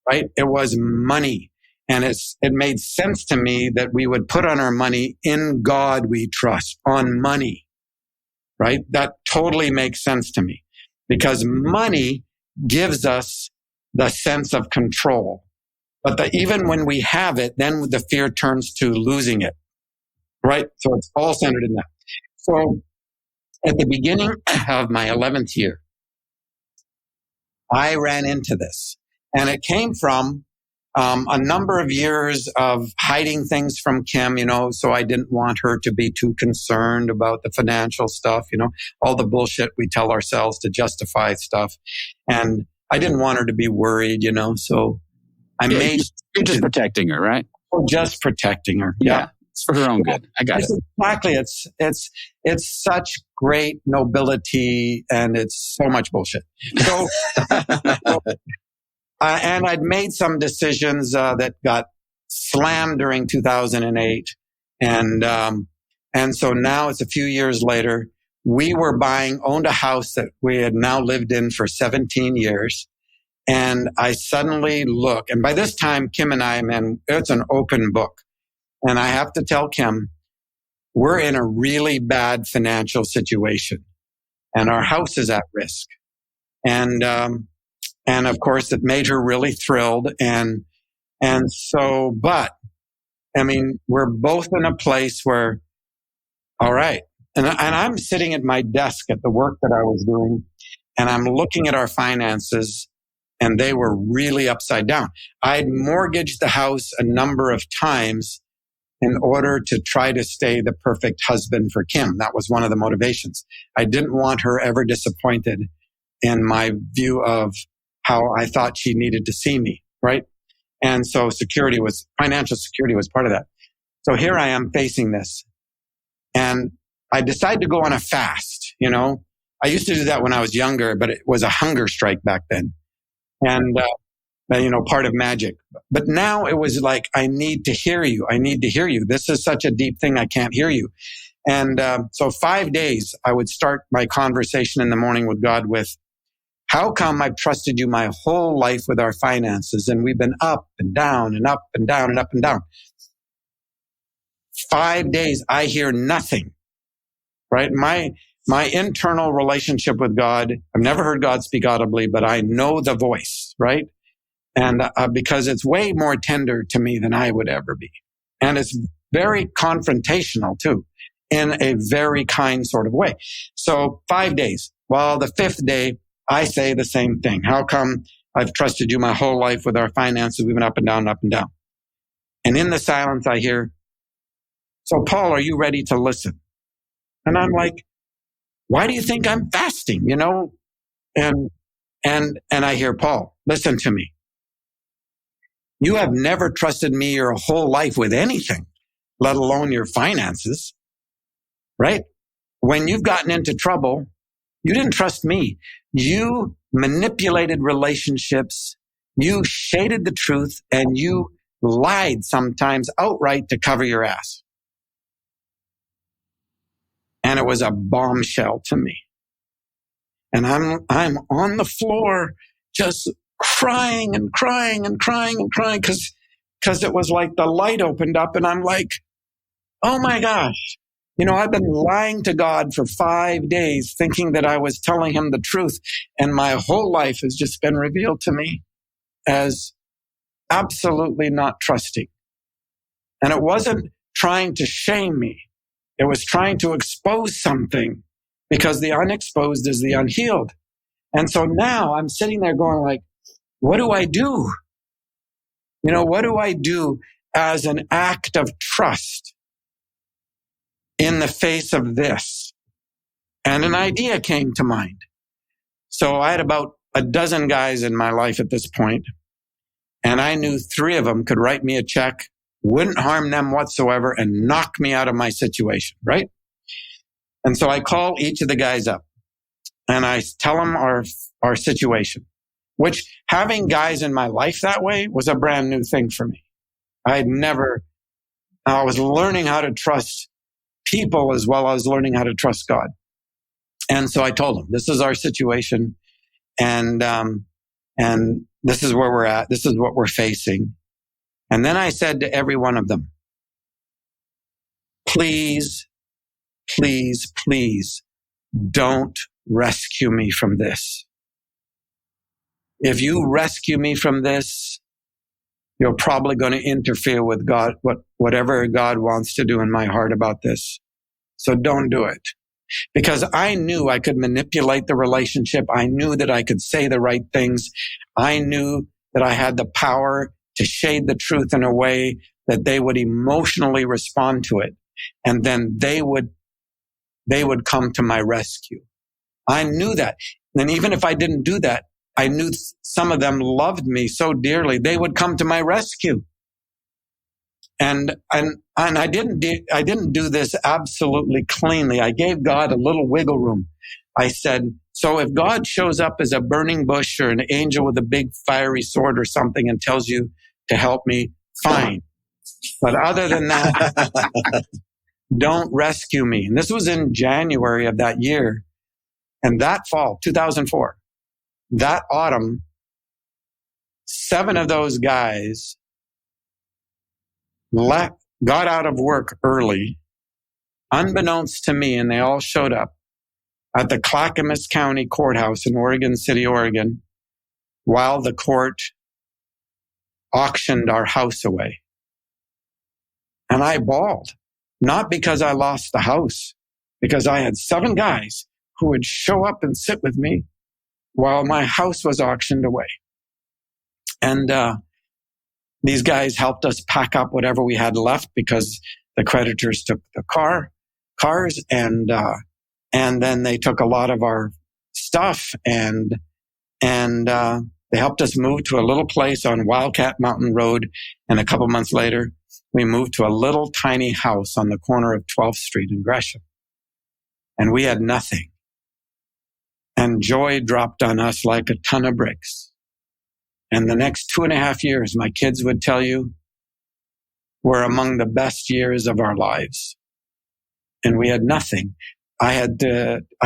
right? It was money. And it made sense to me that we would put on our money in God we trust, on money, right? That totally makes sense to me because money gives us the sense of control. But even when we have it, then the fear turns to losing it, right? So it's all centered in that. So at the beginning of my 11th year, I ran into this. And it came from a number of years of hiding things from Kim, so I didn't want her to be too concerned about the financial stuff, all the bullshit we tell ourselves to justify stuff. And I didn't want her to be worried, so you're just protecting her, right? Just protecting her. Yeah. It's for her own good. I got it. Exactly. It's such great nobility and it's so much bullshit. So, and I'd made some decisions that got slammed during 2008. And so now it's a few years later. We owned a house that we had now lived in for 17 years. And I suddenly look, and by this time, Kim and I, it's an open book. And I have to tell Kim, we're in a really bad financial situation and our house is at risk. And of course it made her really thrilled. And so, but I mean, we're both in a place where, all right. And I'm sitting at my desk at the work that I was doing and I'm looking at our finances and they were really upside down. I'd mortgaged the house a number of times in order to try to stay the perfect husband for Kim. That was one of the motivations. I didn't want her ever disappointed in my view of how I thought she needed to see me, right? And so financial security was part of that. So here I am facing this. And I decided to go on a fast, I used to do that when I was younger, but it was a hunger strike back then. And, part of magic. But now it was like, I need to hear you. I need to hear you. This is such a deep thing. I can't hear you. And so 5 days, I would start my conversation in the morning with God with, how come I've trusted you my whole life with our finances? And we've been up and down and up and down and up and down. 5 days, I hear nothing, right? My internal relationship with God, I've never heard God speak audibly, but I know the voice, right? And because it's way more tender to me than I would ever be. And it's very confrontational too, in a very kind sort of way. So 5 days. Well, the 5th day, I say the same thing. How come I've trusted you my whole life with our finances? We've been up and down, up and down. And in the silence, I hear, so Paul, are you ready to listen? And I'm like, why do you think I'm fasting? And I hear, Paul, listen to me. You have never trusted me your whole life with anything, let alone your finances, right? When you've gotten into trouble, you didn't trust me. You manipulated relationships. You shaded the truth and you lied sometimes outright to cover your ass. And it was a bombshell to me. And I'm on the floor just crying and crying and crying and crying because it was like the light opened up and I'm like, oh my gosh, I've been lying to God for 5 days, thinking that I was telling him the truth. And my whole life has just been revealed to me as absolutely not trusting. And it wasn't trying to shame me. It was trying to expose something, because the unexposed is the unhealed. And so now I'm sitting there going like, what do I do? What do I do as an act of trust in the face of this? And an idea came to mind. So I had about a dozen guys in my life at this point, and I knew 3 of them could write me a check, wouldn't harm them whatsoever, and knock me out of my situation, right? And so I call each of the guys up and I tell them our situation, which having guys in my life that way was a brand new thing for me. I was learning how to trust people as well as learning how to trust God. And so I told them, this is our situation. And this is where we're at. This is what we're facing. And then I said to every one of them, please, please, please don't rescue me from this. If you rescue me from this, you're probably going to interfere with God, whatever God wants to do in my heart about this. So don't do it. Because I knew I could manipulate the relationship. I knew that I could say the right things. I knew that I had the power to shade the truth in a way that they would emotionally respond to it. And then they would come to my rescue. I knew that. And even if I didn't do that, I knew some of them loved me so dearly, they would come to my rescue. And I didn't do this absolutely cleanly. I gave God a little wiggle room. I said, so if God shows up as a burning bush or an angel with a big fiery sword or something and tells you to help me, fine. But other than that, don't rescue me. And this was in January of that year. And that fall, 2004, that autumn, 7 of those guys got out of work early, unbeknownst to me, and they all showed up at the Clackamas County Courthouse in Oregon City, Oregon, while the court auctioned our house away. And I bawled, not because I lost the house, because I had 7 guys who would show up and sit with me while my house was auctioned away. And these guys helped us pack up whatever we had left because the creditors took the cars, and then they took a lot of our stuff, and they helped us move to a little place on Wildcat Mountain Road. And a couple months later, we moved to a little tiny house on the corner of 12th Street in Gresham. And we had nothing. And joy dropped on us like a ton of bricks. And the next 2.5 years, my kids would tell you, were among the best years of our lives. And we had nothing. I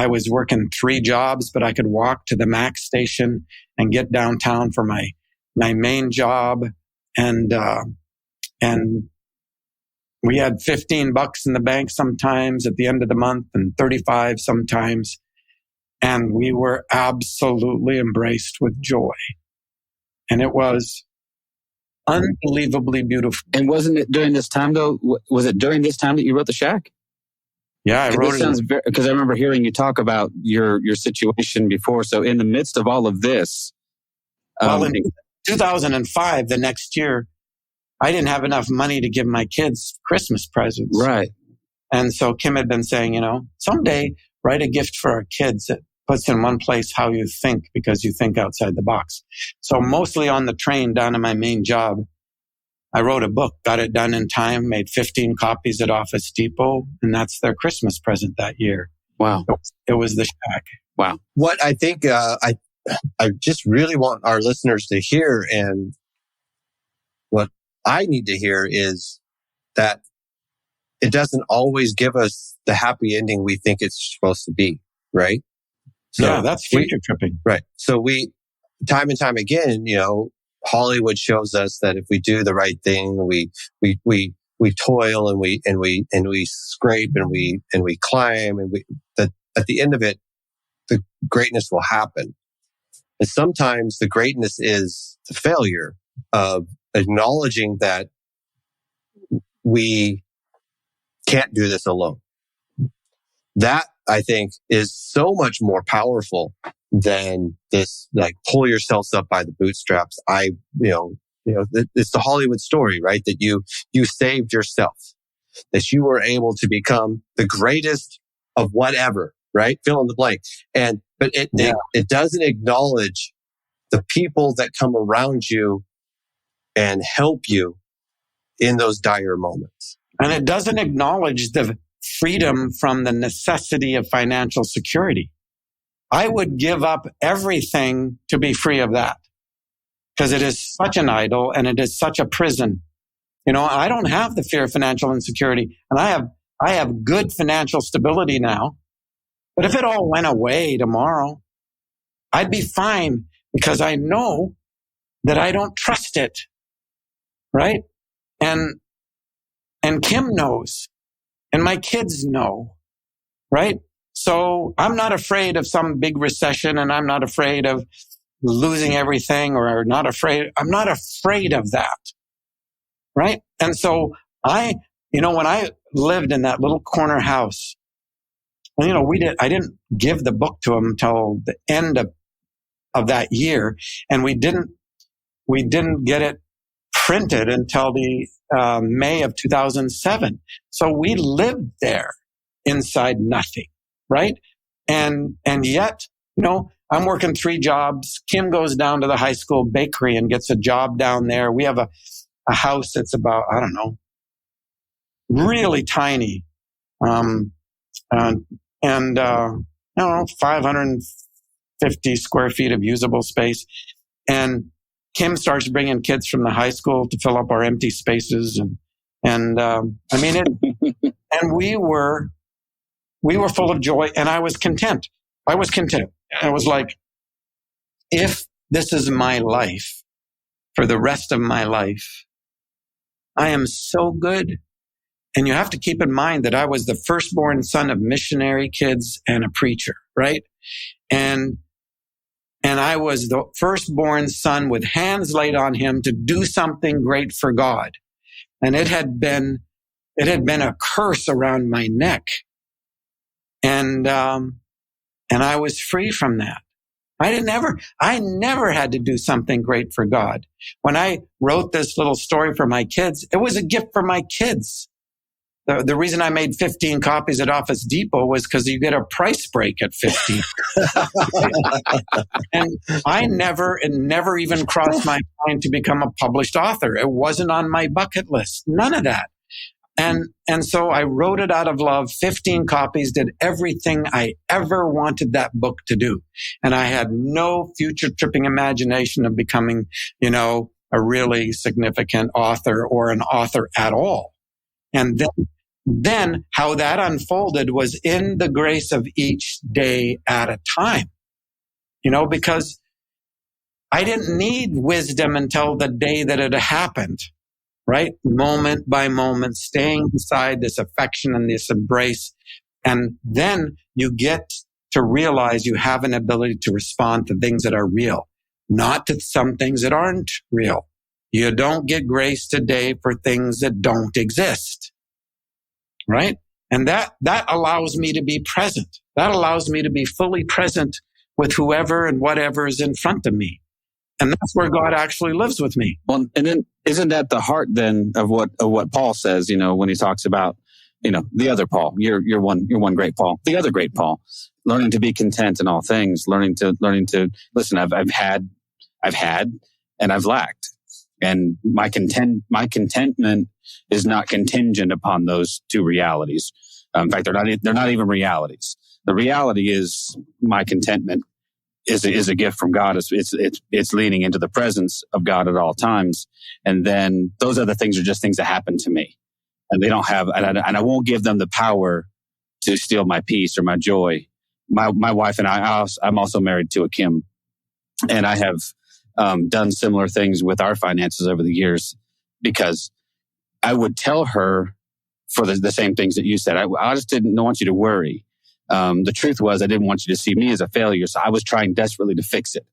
was working 3 jobs, but I could walk to the Max station and get downtown for my main job. And we had $15 in the bank sometimes at the end of the month, and 35 sometimes. And we were absolutely embraced with joy. And it was unbelievably beautiful. And wasn't it during this time, though? Was it during this time that you wrote The Shack? Yeah, I wrote it. Because I remember hearing you talk about your situation before. So in the midst of all of this... in 2005, the next year, I didn't have enough money to give my kids Christmas presents. Right. And so Kim had been saying, someday write a gift for our kids that puts in one place how you think, because you think outside the box. So mostly on the train down to my main job, I wrote a book, got it done in time, made 15 copies at Office Depot, and that's their Christmas present that year. Wow. It was The Shack. Wow. What I think I just really want our listeners to hear, and what I need to hear, is that it doesn't always give us the happy ending we think it's supposed to be, right? So yeah, that's future tripping. Right. So we, time and time again, Hollywood shows us that if we do the right thing, we toil and we scrape and we climb that at the end of it, the greatness will happen. And sometimes the greatness is the failure of acknowledging that we can't do this alone. That, I think, is so much more powerful than this, like, pull yourselves up by the bootstraps. It's the Hollywood story, right? That you saved yourself, that you were able to become the greatest of whatever, right? Fill in the blank. But it doesn't acknowledge the people that come around you and help you in those dire moments. And it doesn't acknowledge the freedom from the necessity of financial security. I would give up everything to be free of that, because it is such an idol and it is such a prison. I don't have the fear of financial insecurity, and I have good financial stability now. But if it all went away tomorrow, I'd be fine, because I know that I don't trust it, right? And Kim knows, and my kids know, right? So I'm not afraid of some big recession, and I'm not afraid of losing everything, or I'm not afraid of that, right? And so when I lived in that little corner house, I didn't give the book to him until the end of that year, and we didn't get it printed until the May of 2007. So we lived there inside nothing, right? And yet, I'm working 3 jobs. Kim goes down to the high school bakery and gets a job down there. We have a house that's about, really tiny. 550 square feet of usable space. And Kim starts bringing kids from the high school to fill up our empty spaces. And we were full of joy, and I was content. I was like, if this is my life for the rest of my life, I am so good. And you have to keep in mind that I was the firstborn son of missionary kids and a preacher, right? And I was the firstborn son with hands laid on him to do something great for God. And it had been a curse around my neck. And I was free from that. I never had to do something great for God. When I wrote this little story for my kids, it was a gift for my kids. The reason I made 15 copies at Office Depot was because you get a price break at 15. And it never even crossed my mind to become a published author. It wasn't on my bucket list. None of that. And so I wrote it out of love, 15 copies, did everything I ever wanted that book to do. And I had no future tripping imagination of becoming, a really significant author or an author at all. And then how that unfolded was in the grace of each day at a time, because I didn't need wisdom until the day that it happened, right? Moment by moment, staying beside this affection and this embrace. And then you get to realize you have an ability to respond to things that are real, not to some things that aren't real. You don't get grace today for things that don't exist. Right? And that allows me to be present. That allows me to be fully present with whoever and whatever is in front of me. And that's where God actually lives with me. Well, and then isn't that the heart then of what Paul says, when he talks about, the other Paul, you're one great Paul, the other great Paul, learning to be content in all things, learning to listen, I've had and I've lacked. And my contentment is not contingent upon those two realities. In fact, they're not even realities. The reality is my contentment is a gift from God. It's leaning into the presence of God at all times. And then those other things are just things that happen to me, and they don't have, and I won't give them the power to steal my peace or my joy. My wife and I'm also married to a Kim, and I have done similar things with our finances over the years, because I would tell her for the same things that you said. I just didn't want you to worry. The truth was I didn't want you to see me as a failure. So I was trying desperately to fix it.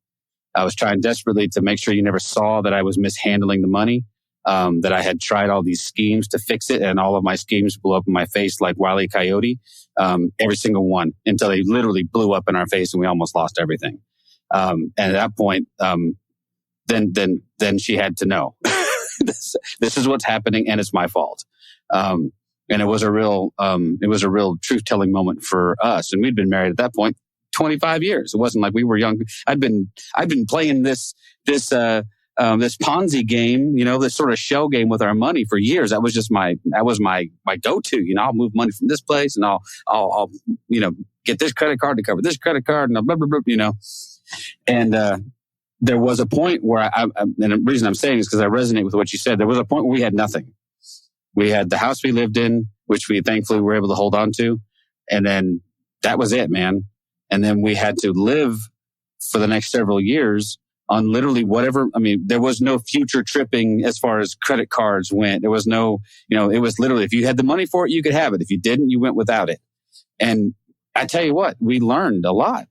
I was trying desperately to make sure you never saw that I was mishandling the money, that I had tried all these schemes to fix it. And all of my schemes blew up in my face like Wile E. Coyote, every single one, until they literally blew up in our face and we almost lost everything. And at that point, then she had to know this is what's happening and it's my fault. And it was a real truth telling moment for us. And we'd been married at that point 25 years. It wasn't like we were young. I'd been playing this Ponzi game, this sort of shell game with our money for years. That was my go-to. I'll move money from this place and I'll get this credit card to cover this credit card and blah, blah, blah, And, there was a point where and the reason I'm saying is because I resonate with what you said. There was a point where we had nothing. We had the house we lived in, which we thankfully were able to hold on to. And then that was it, man. And then we had to live for the next several years on literally whatever. I mean, there was no future tripping as far as credit cards went. There was no, it was literally, if you had the money for it, you could have it. If you didn't, you went without it. And I tell you what, we learned a lot.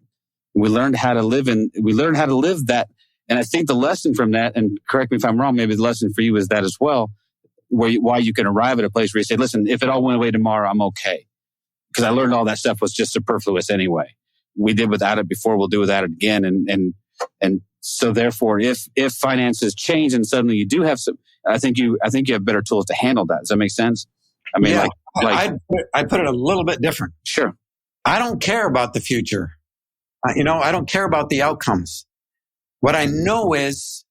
We learned how to live that. And I think the lesson from that, and correct me if I'm wrong, maybe the lesson for you is that as well, why you can arrive at a place where you say, listen, if it all went away tomorrow, I'm okay. Because I learned all that stuff was just superfluous anyway. We did without it before, we'll do without it again. And so therefore, if finances change and suddenly you do have some, I think you have better tools to handle that. Does that make sense? I mean, yeah, I put it a little bit different. Sure. I don't care about the future. I don't care about the outcomes. What I know is,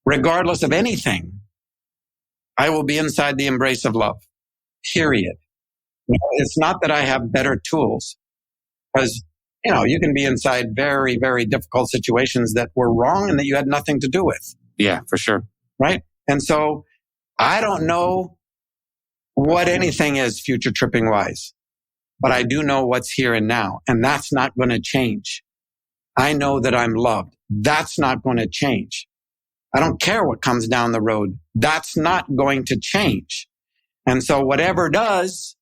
regardless of anything, I will be inside the embrace of love. Period. It's not that I have better tools, because, you can be inside very, very difficult situations that were wrong and that you had nothing to do with. Yeah, for sure. Right? And so I don't know what anything is future tripping wise, but I do know what's here and now, and that's not going to change. I know that I'm loved. That's not going to change. I don't care what comes down the road. That's not going to change. And so whatever does,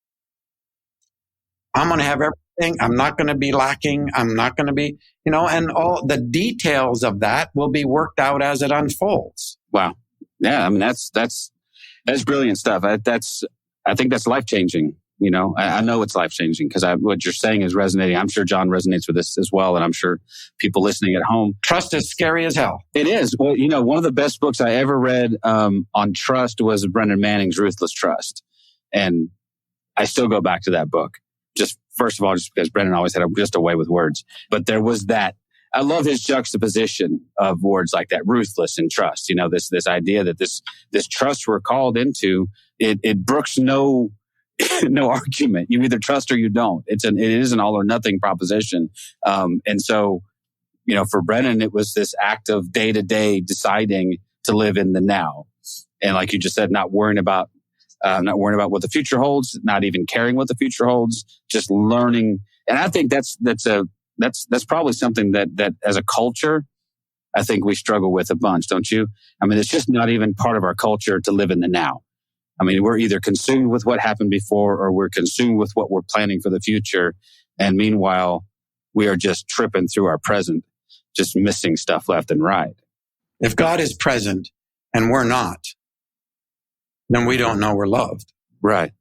I'm going to have everything. I'm not going to be lacking. I'm not going to be, and all the details of that will be worked out as it unfolds. Wow. Yeah. I mean, that's brilliant stuff. I think that's life-changing. I know it's life-changing because what you're saying is resonating. I'm sure John resonates with this as well. And I'm sure people listening at home. Trust is scary as hell. It is. Well, one of the best books I ever read on trust was Brendan Manning's Ruthless Trust. And I still go back to that book. Just first of all, just because Brendan always had just a way with words. But there was that. I love his juxtaposition of words like that, ruthless and trust. This idea that this trust we're called into, it brooks no argument. You either trust or you don't. It is an all or nothing proposition. And so, for Brennan, it was this act of day to day deciding to live in the now. And like you just said, not worrying about what the future holds, not even caring what the future holds, just learning. And I think that's probably something that as a culture, I think we struggle with a bunch, don't you? I mean, it's just not even part of our culture to live in the now. I mean, we're either consumed with what happened before or we're consumed with what we're planning for the future. And meanwhile, we are just tripping through our present, just missing stuff left and right. If God is present and we're not, then we don't know we're loved. Right.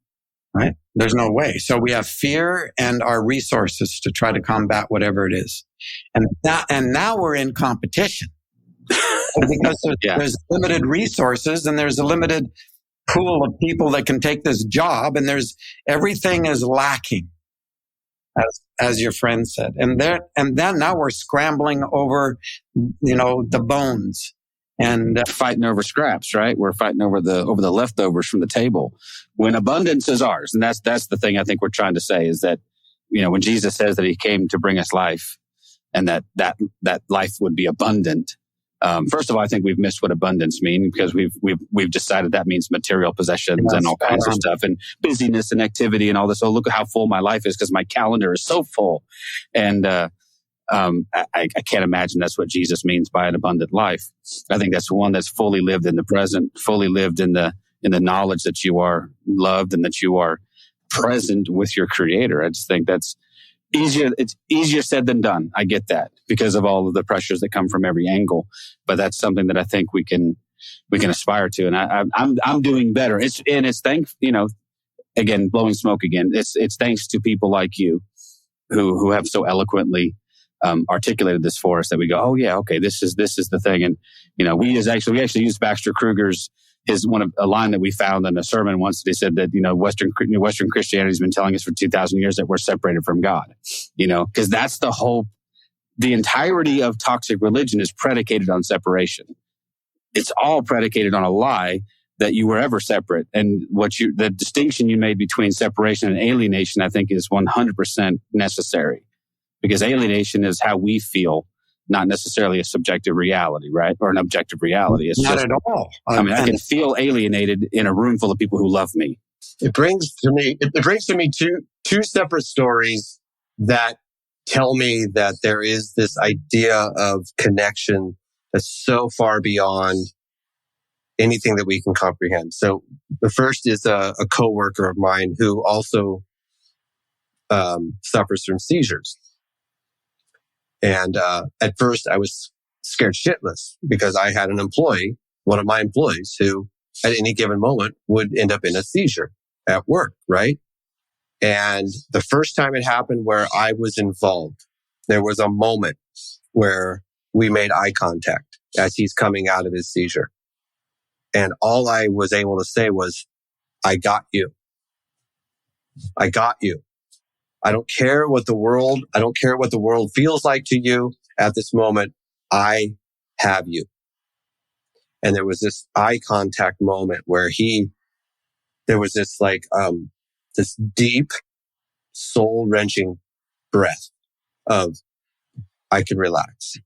Right? There's no way. So we have fear and our resources to try to combat whatever it is. And now we're in competition because there's limited resources and there's a limited pool of people that can take this job, and everything is lacking, as your friend said. And then now we're scrambling over, the bones and fighting over scraps, right? We're fighting over the leftovers from the table when abundance is ours. And that's the thing I think we're trying to say is that, when Jesus says that he came to bring us life and that life would be abundant. First of all, I think we've missed what abundance means because we've decided that means material possessions and all kinds of stuff and busyness and activity and all this. Oh, look at how full my life is because my calendar is so full. And I can't imagine that's what Jesus means by an abundant life. I think that's one that's fully lived in the present, fully lived in the in the knowledge that you are loved and that you are present with your Creator. I just think that's easier. It's easier said than done. I get that because of all of the pressures that come from every angle, but that's something that I think we can aspire to. And I'm doing better. It's thanks, again, blowing smoke again. It's thanks to people like you who have so eloquently articulated this for us that we go, oh yeah, okay, this is the thing. And we actually used Baxter Kruger's a line that we found in a sermon once. They said that Western Christianity has been telling us for 2,000 years that we're separated from God. Because that's the entirety of toxic religion is predicated on separation. It's all predicated on a lie that you were ever separate. And the distinction you made between separation and alienation, I think, is 100% necessary, because alienation is how we feel, not necessarily a subjective reality, right? Or an objective reality. It's not at all. I can feel alienated in a room full of people who love me. It brings to me two separate stories that tell me that there is this idea of connection that's so far beyond anything that we can comprehend. So the first is a coworker of mine who also suffers from seizures. And at first I was scared shitless because I had one of my employees who at any given moment would end up in a seizure at work, right? And the first time it happened where I was involved, there was a moment where we made eye contact as he's coming out of his seizure. And all I was able to say was, I got you. I got you. I don't care what the world feels like to you at this moment. I have you. And there was this eye contact moment where there was this this deep, soul-wrenching breath of, I can relax.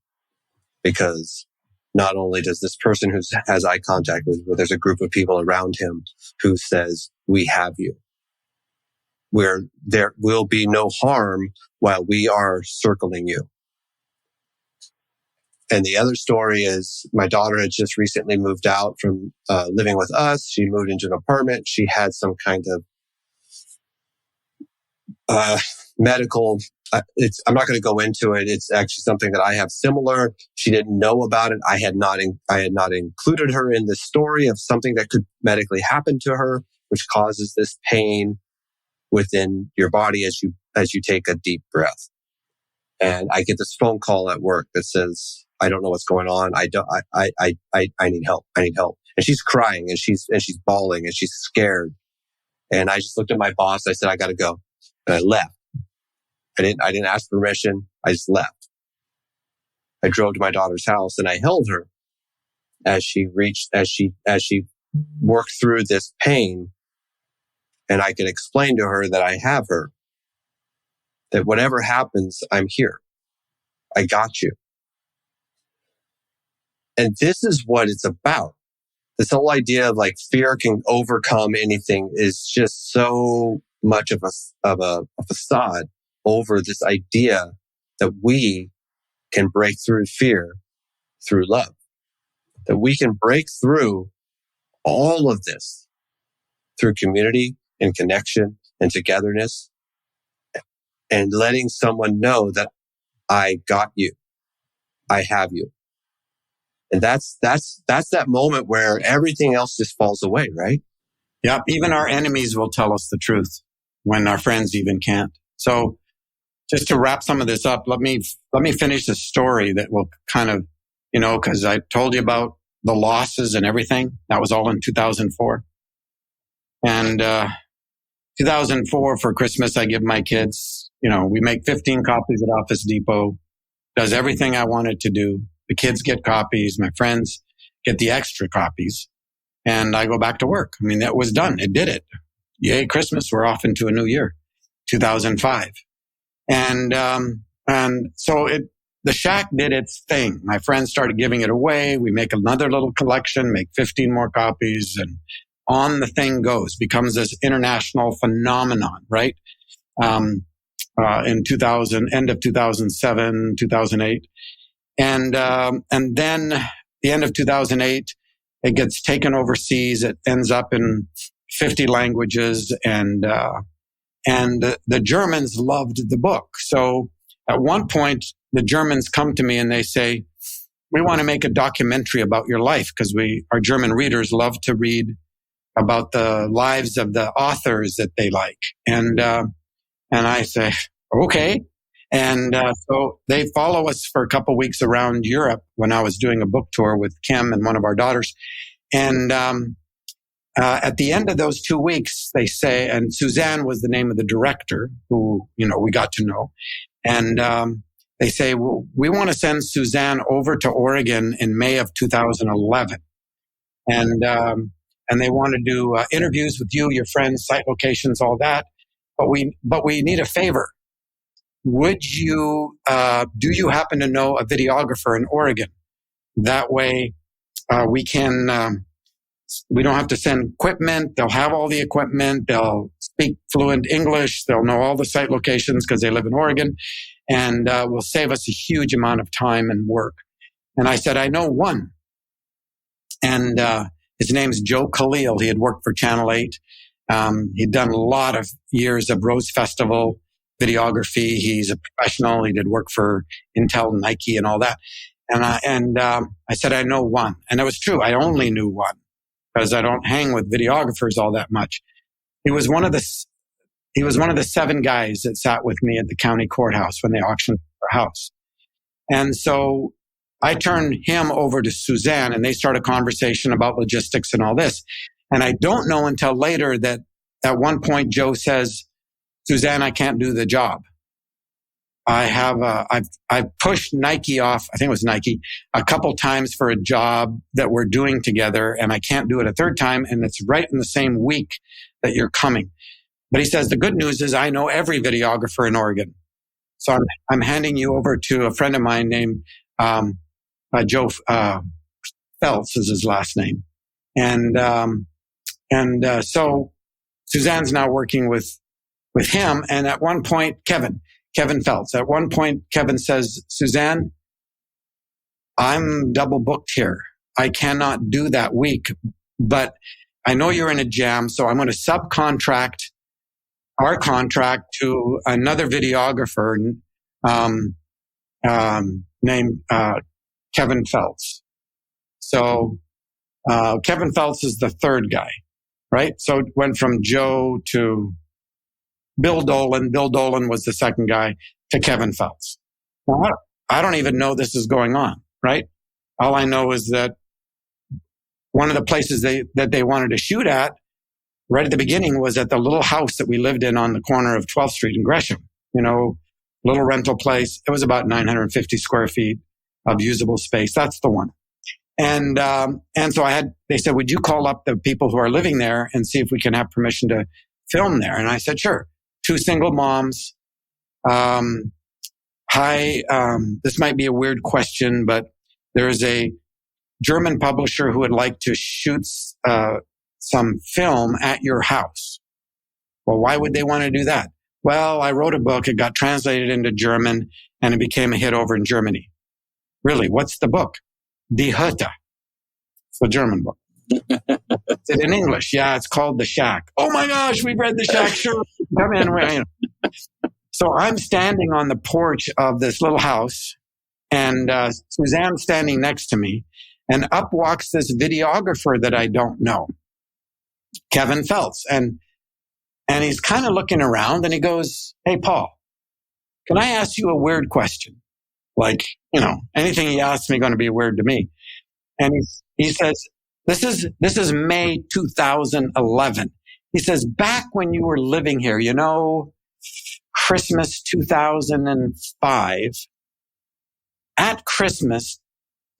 Because not only does this person who has eye contact with, but there's a group of people around him who says, we have you. Where there will be no harm while we are circling you. And the other story is my daughter had just recently moved out from living with us. She moved into an apartment. She had some kind of medical. I'm not going to go into it. It's actually something that I have similar. She didn't know about it. I had not included her in the story of something that could medically happen to her, which causes this pain within your body as you take a deep breath. And I get this phone call at work that says, I don't know what's going on. I need help. I need help. And she's crying and she's bawling and she's scared. And I just looked at my boss. I said, I got to go. And I left. I didn't ask permission. I just left. I drove to my daughter's house and I held her as she worked through this pain. And I could explain to her that I have her, that whatever happens, I'm here. I got you. And this is what it's about. This whole idea of fear can overcome anything is just so much of a facade over this idea that we can break through fear through love. That we can break through all of this through community and connection and togetherness and letting someone know that I got you. I have you. And that's that moment where everything else just falls away, right? Yeah. Even our enemies will tell us the truth when our friends even can't. So just to wrap some of this up, let me finish the story that will kind of, because I told you about the losses and everything. That was all in 2004. And 2004 for Christmas, I give my kids, we make 15 copies at Office Depot, does everything I wanted to do. The kids get copies. My friends get the extra copies. And I go back to work. I mean, that was done. It did it. Yay, Christmas. We're off into a new year, 2005. And so the shack did its thing. My friends started giving it away. We make another little collection, make 15 more copies, and on the thing goes, becomes this international phenomenon, right? In end of 2007, 2008. And then the end of 2008, It gets taken overseas. It ends up in 50 languages, and the Germans loved the book. So at one point, the Germans come to me and they say, "We want to make a documentary about your life," because our German readers love to read about the lives of the authors that they like. And I say, okay. And so they follow us for a couple of weeks around Europe when I was doing a book tour with Kim and one of our daughters. And at the end of those 2 weeks, they say, and Suzanne was the name of the director who, we got to know. And they say, well, we want to send Suzanne over to Oregon in May of 2011. And they want to do interviews with you, your friends, site locations, all that. But we need a favor. Would you, do you happen to know a videographer in Oregon? That way, we can, we don't have to send equipment. They'll have all the equipment. They'll speak fluent English. They'll know all the site locations because they live in Oregon, and will save us a huge amount of time and work. And I said, I know one. And his name's Joe Khalil. He had worked for Channel 8. He'd done a lot of years of Rose Festival videography. He's a professional. He did work for Intel and Nike and all that. And I said, I know one. And it was true. I only knew one because I don't hang with videographers all that much. He was one of the 7 guys that sat with me at the county courthouse when they auctioned our house. And so I turned him over to Suzanne, and they started a conversation about logistics and all this. And I don't know until later that at one point Joe says, Suzanne, I can't do the job. I've pushed Nike off, I think it was Nike, a couple times for a job that we're doing together, and I can't do it a third time, and it's right in the same week that you're coming. But he says, the good news is I know every videographer in Oregon. So I'm handing you over to a friend of mine named Joe Phelps is his last name. And so Suzanne's now working with him. And at one point, Kevin Phelps, at one point, Kevin says, Suzanne, I'm double booked here. I cannot do that week, but I know you're in a jam. So I'm going to subcontract our contract to another videographer named Kevin Phelps. So Kevin Phelps is the third guy, right? So it went from Joe to Bill Dolan. Bill Dolan was the second guy to Kevin Phelps. Well, I don't even know this is going on, right? All I know is that one of the places that they wanted to shoot at right at the beginning was at the little house that we lived in on the corner of 12th Street in Gresham, little rental place. It was about 950 square feet of usable space. That's the one. And so they said, would you call up the people who are living there and see if we can have permission to film there? And I said, sure. 2 single moms. This might be a weird question, but there is a German publisher who would like to shoot some film at your house. Well, why would they want to do that? Well, I wrote a book. It got translated into German and it became a hit over in Germany. Really? What's the book? Die Hütte. It's a German book. Is it in English? Yeah, it's called The Shack. Oh my gosh, we've read The Shack. Sure. Come in. So I'm standing on the porch of this little house and Suzanne's standing next to me, and up walks this videographer that I don't know, Kevin Phelps. And he's kind of looking around and he goes, hey, Paul, can I ask you a weird question? Like, anything he asks me going to be weird to me. And he says, this is May 2011. He says, back when you were living here, Christmas 2005, at Christmas,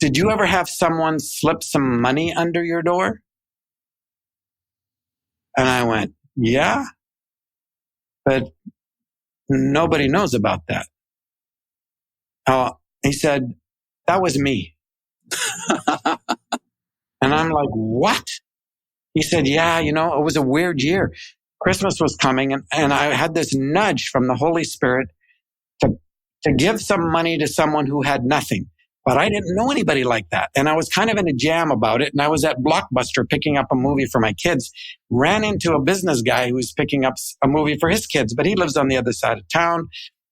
did you ever have someone slip some money under your door? And I went, yeah, but nobody knows about that. He said, that was me. And I'm like, what? He said, yeah, it was a weird year. Christmas was coming and I had this nudge from the Holy Spirit to give some money to someone who had nothing. But I didn't know anybody like that. And I was kind of in a jam about it. And I was at Blockbuster picking up a movie for my kids, ran into a business guy who was picking up a movie for his kids, but he lives on the other side of town.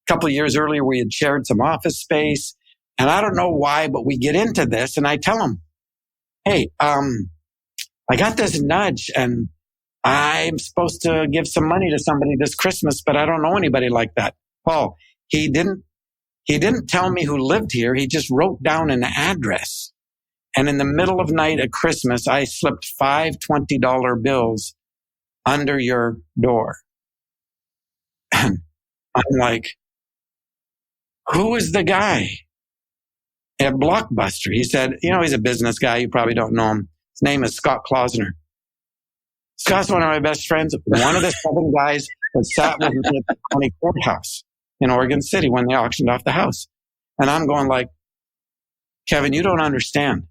A couple of years earlier, we had shared some office space. And I don't know why, but we get into this and I tell him, hey, I got this nudge and I'm supposed to give some money to somebody this Christmas, but I don't know anybody like that. Paul, he didn't tell me who lived here. He just wrote down an address. And in the middle of night at Christmas, I slipped 5 $20 bills under your door. And I'm like, who is the guy at Blockbuster? He said, he's a business guy. You probably don't know him. His name is Scott Klausner. Scott's one of my best friends. One of the 7 guys that sat with me at the county courthouse in Oregon City when they auctioned off the house. And I'm going like, Kevin, you don't understand.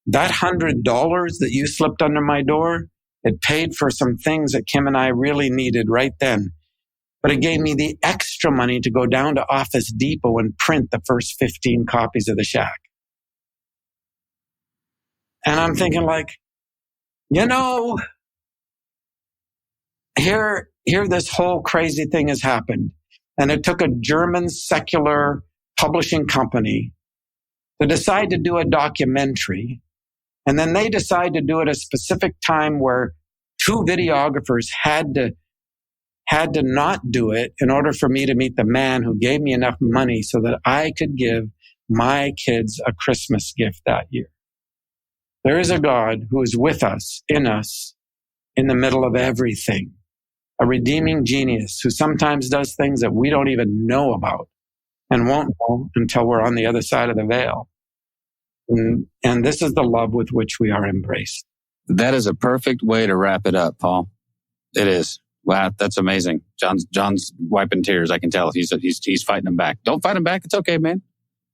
That $100 that you slipped under my door, it paid for some things that Kim and I really needed right then. But it gave me the extra money to go down to Office Depot and print the first 15 copies of The Shack. And I'm thinking like, here this whole crazy thing has happened. And it took a German secular publishing company to decide to do a documentary. And then they decide to do it at a specific time where 2 videographers had to not do it in order for me to meet the man who gave me enough money so that I could give my kids a Christmas gift that year. There is a God who is with us, in the middle of everything. A redeeming genius who sometimes does things that we don't even know about and won't know until we're on the other side of the veil. And this is the love with which we are embraced. That is a perfect way to wrap it up, Paul. It is. Wow, that's amazing. John's wiping tears. I can tell he's fighting them back. Don't fight them back. It's okay, man.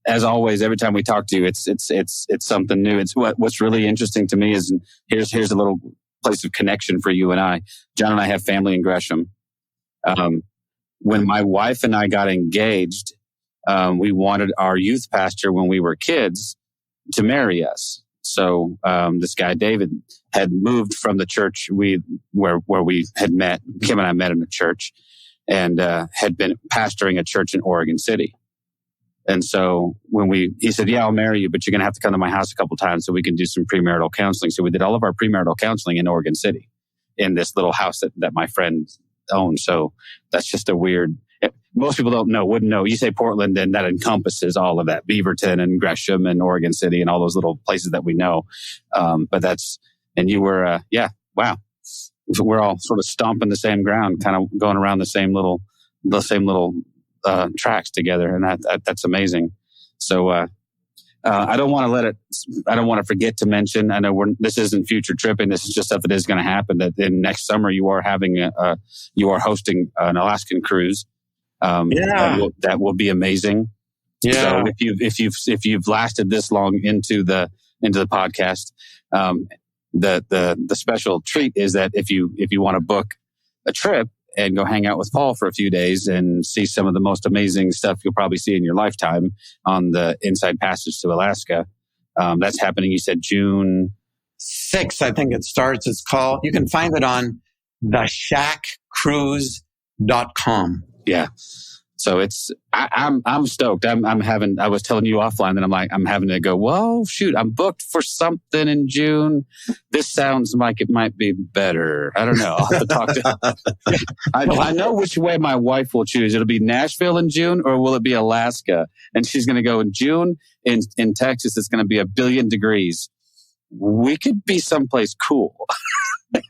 As always, every time we talk to you, it's something new. It's what's really interesting to me is, and here's a little place of connection for you and I. John and I have family in Gresham. When my wife and I got engaged, we wanted our youth pastor when we were kids to marry us. So this guy David had moved from the church where we had met. Kim and I met in a church, and had been pastoring a church in Oregon City. And so he said, "Yeah, I'll marry you, but you're going to have to come to my house a couple times so we can do some premarital counseling." So we did all of our premarital counseling in Oregon City, in this little house that my friend owned. So that's just a weird. Most people wouldn't know. You say Portland, and that encompasses all of that, Beaverton and Gresham and Oregon City and all those little places that we know. And you were, wow. We're all sort of stomping the same ground, kind of going around the same little tracks together, and that's amazing. So I don't want to forget to mention. I know this isn't future tripping. This is just stuff that is going to happen. That in next summer you are hosting an Alaskan cruise. That will be amazing. Yeah. So if you've lasted this long into the podcast, the special treat is that if you want to book a trip and go hang out with Paul for a few days and see some of the most amazing stuff you'll probably see in your lifetime on the Inside Passage to Alaska. That's happening, you said June 6th, I think it starts. It's called, you can find it on theshackcruise.com. Yeah. So I'm stoked. I was telling you offline that I'm having to go, whoa, shoot, I'm booked for something in June. This sounds like it might be better. I don't know. I'll have to talk to I know which way my wife will choose. It'll be Nashville in June, or will it be Alaska? And she's going to go in June in Texas. It's going to be 1 billion degrees. We could be someplace cool.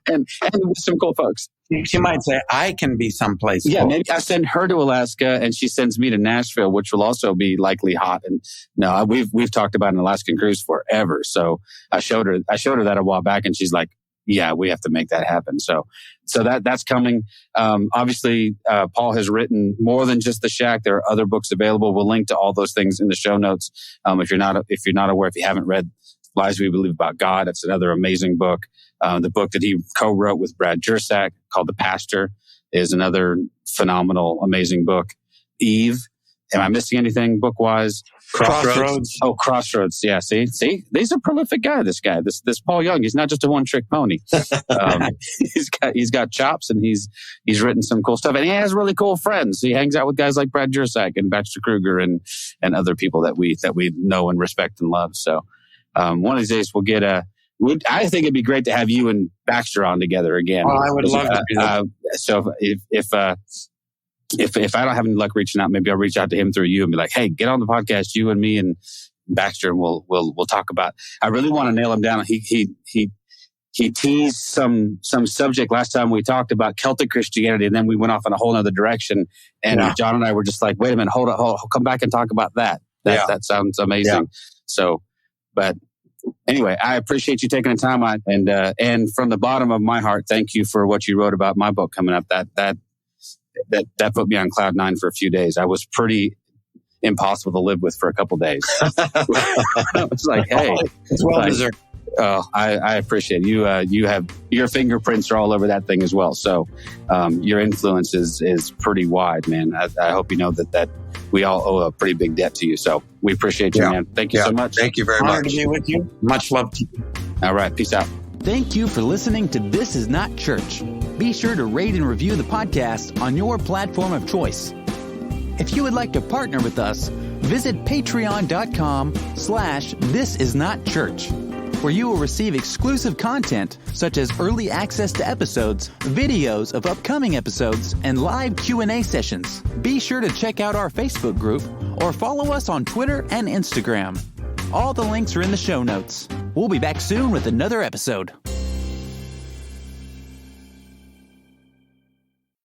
and with some cool folks. She might say, I can be someplace. Yeah, cool. Maybe I send her to Alaska and she sends me to Nashville, which will also be likely hot. And no, we've talked about an Alaskan cruise forever. So I showed her that a while back, and she's like, yeah, we have to make that happen. So that's coming. Obviously, Paul has written more than just The Shack. There are other books available. We'll link to all those things in the show notes. If you're not aware, if you haven't read Lies We Believe About God, it's another amazing book. The book that he co-wrote with Brad Jersak called The Pastor is another phenomenal, amazing book. Eve Am I missing anything book-wise? Crossroads. Oh, Crossroads. Yeah. See, he's a prolific guy. This Paul Young. He's not just a one-trick pony. He's got chops, and he's written some cool stuff, and he has really cool friends. He hangs out with guys like Brad Jersak and Baxter Kruger and other people that we know and respect and love. So, one of these days we'll get I think it'd be great to have you and Baxter on together again. Oh, I would love to do that. So if I don't have any luck reaching out, maybe I'll reach out to him through you and be like, hey, get on the podcast, you and me and Baxter, and we'll talk about. I really want to nail him down. He teased some subject last time we talked about Celtic Christianity, and then we went off in a whole other direction. And John and I were just like, wait a minute, hold on, come back and talk about that. That sounds amazing. Yeah. So, but anyway, I appreciate you taking the time on, and from the bottom of my heart, thank you for what you wrote about my book coming up. That put me on cloud nine for a few days. I was pretty impossible to live with for a couple days. I was like, hey, it's well deserved. I appreciate it. You have your fingerprints are all over that thing as well. So your influence is pretty wide, man. I hope you know that we all owe a pretty big debt to you. So we appreciate you, man. Thank you so much. Thank you very Honored much. to be with you. Much love to you. All right. Peace out. Thank you for listening to This Is Not Church. Be sure to rate and review the podcast on your platform of choice. If you would like to partner with us, visit patreon.com/thisisnotchurch, where you will receive exclusive content such as early access to episodes, videos of upcoming episodes, and live Q&A sessions. Be sure to check out our Facebook group or follow us on Twitter and Instagram. All the links are in the show notes. We'll be back soon with another episode.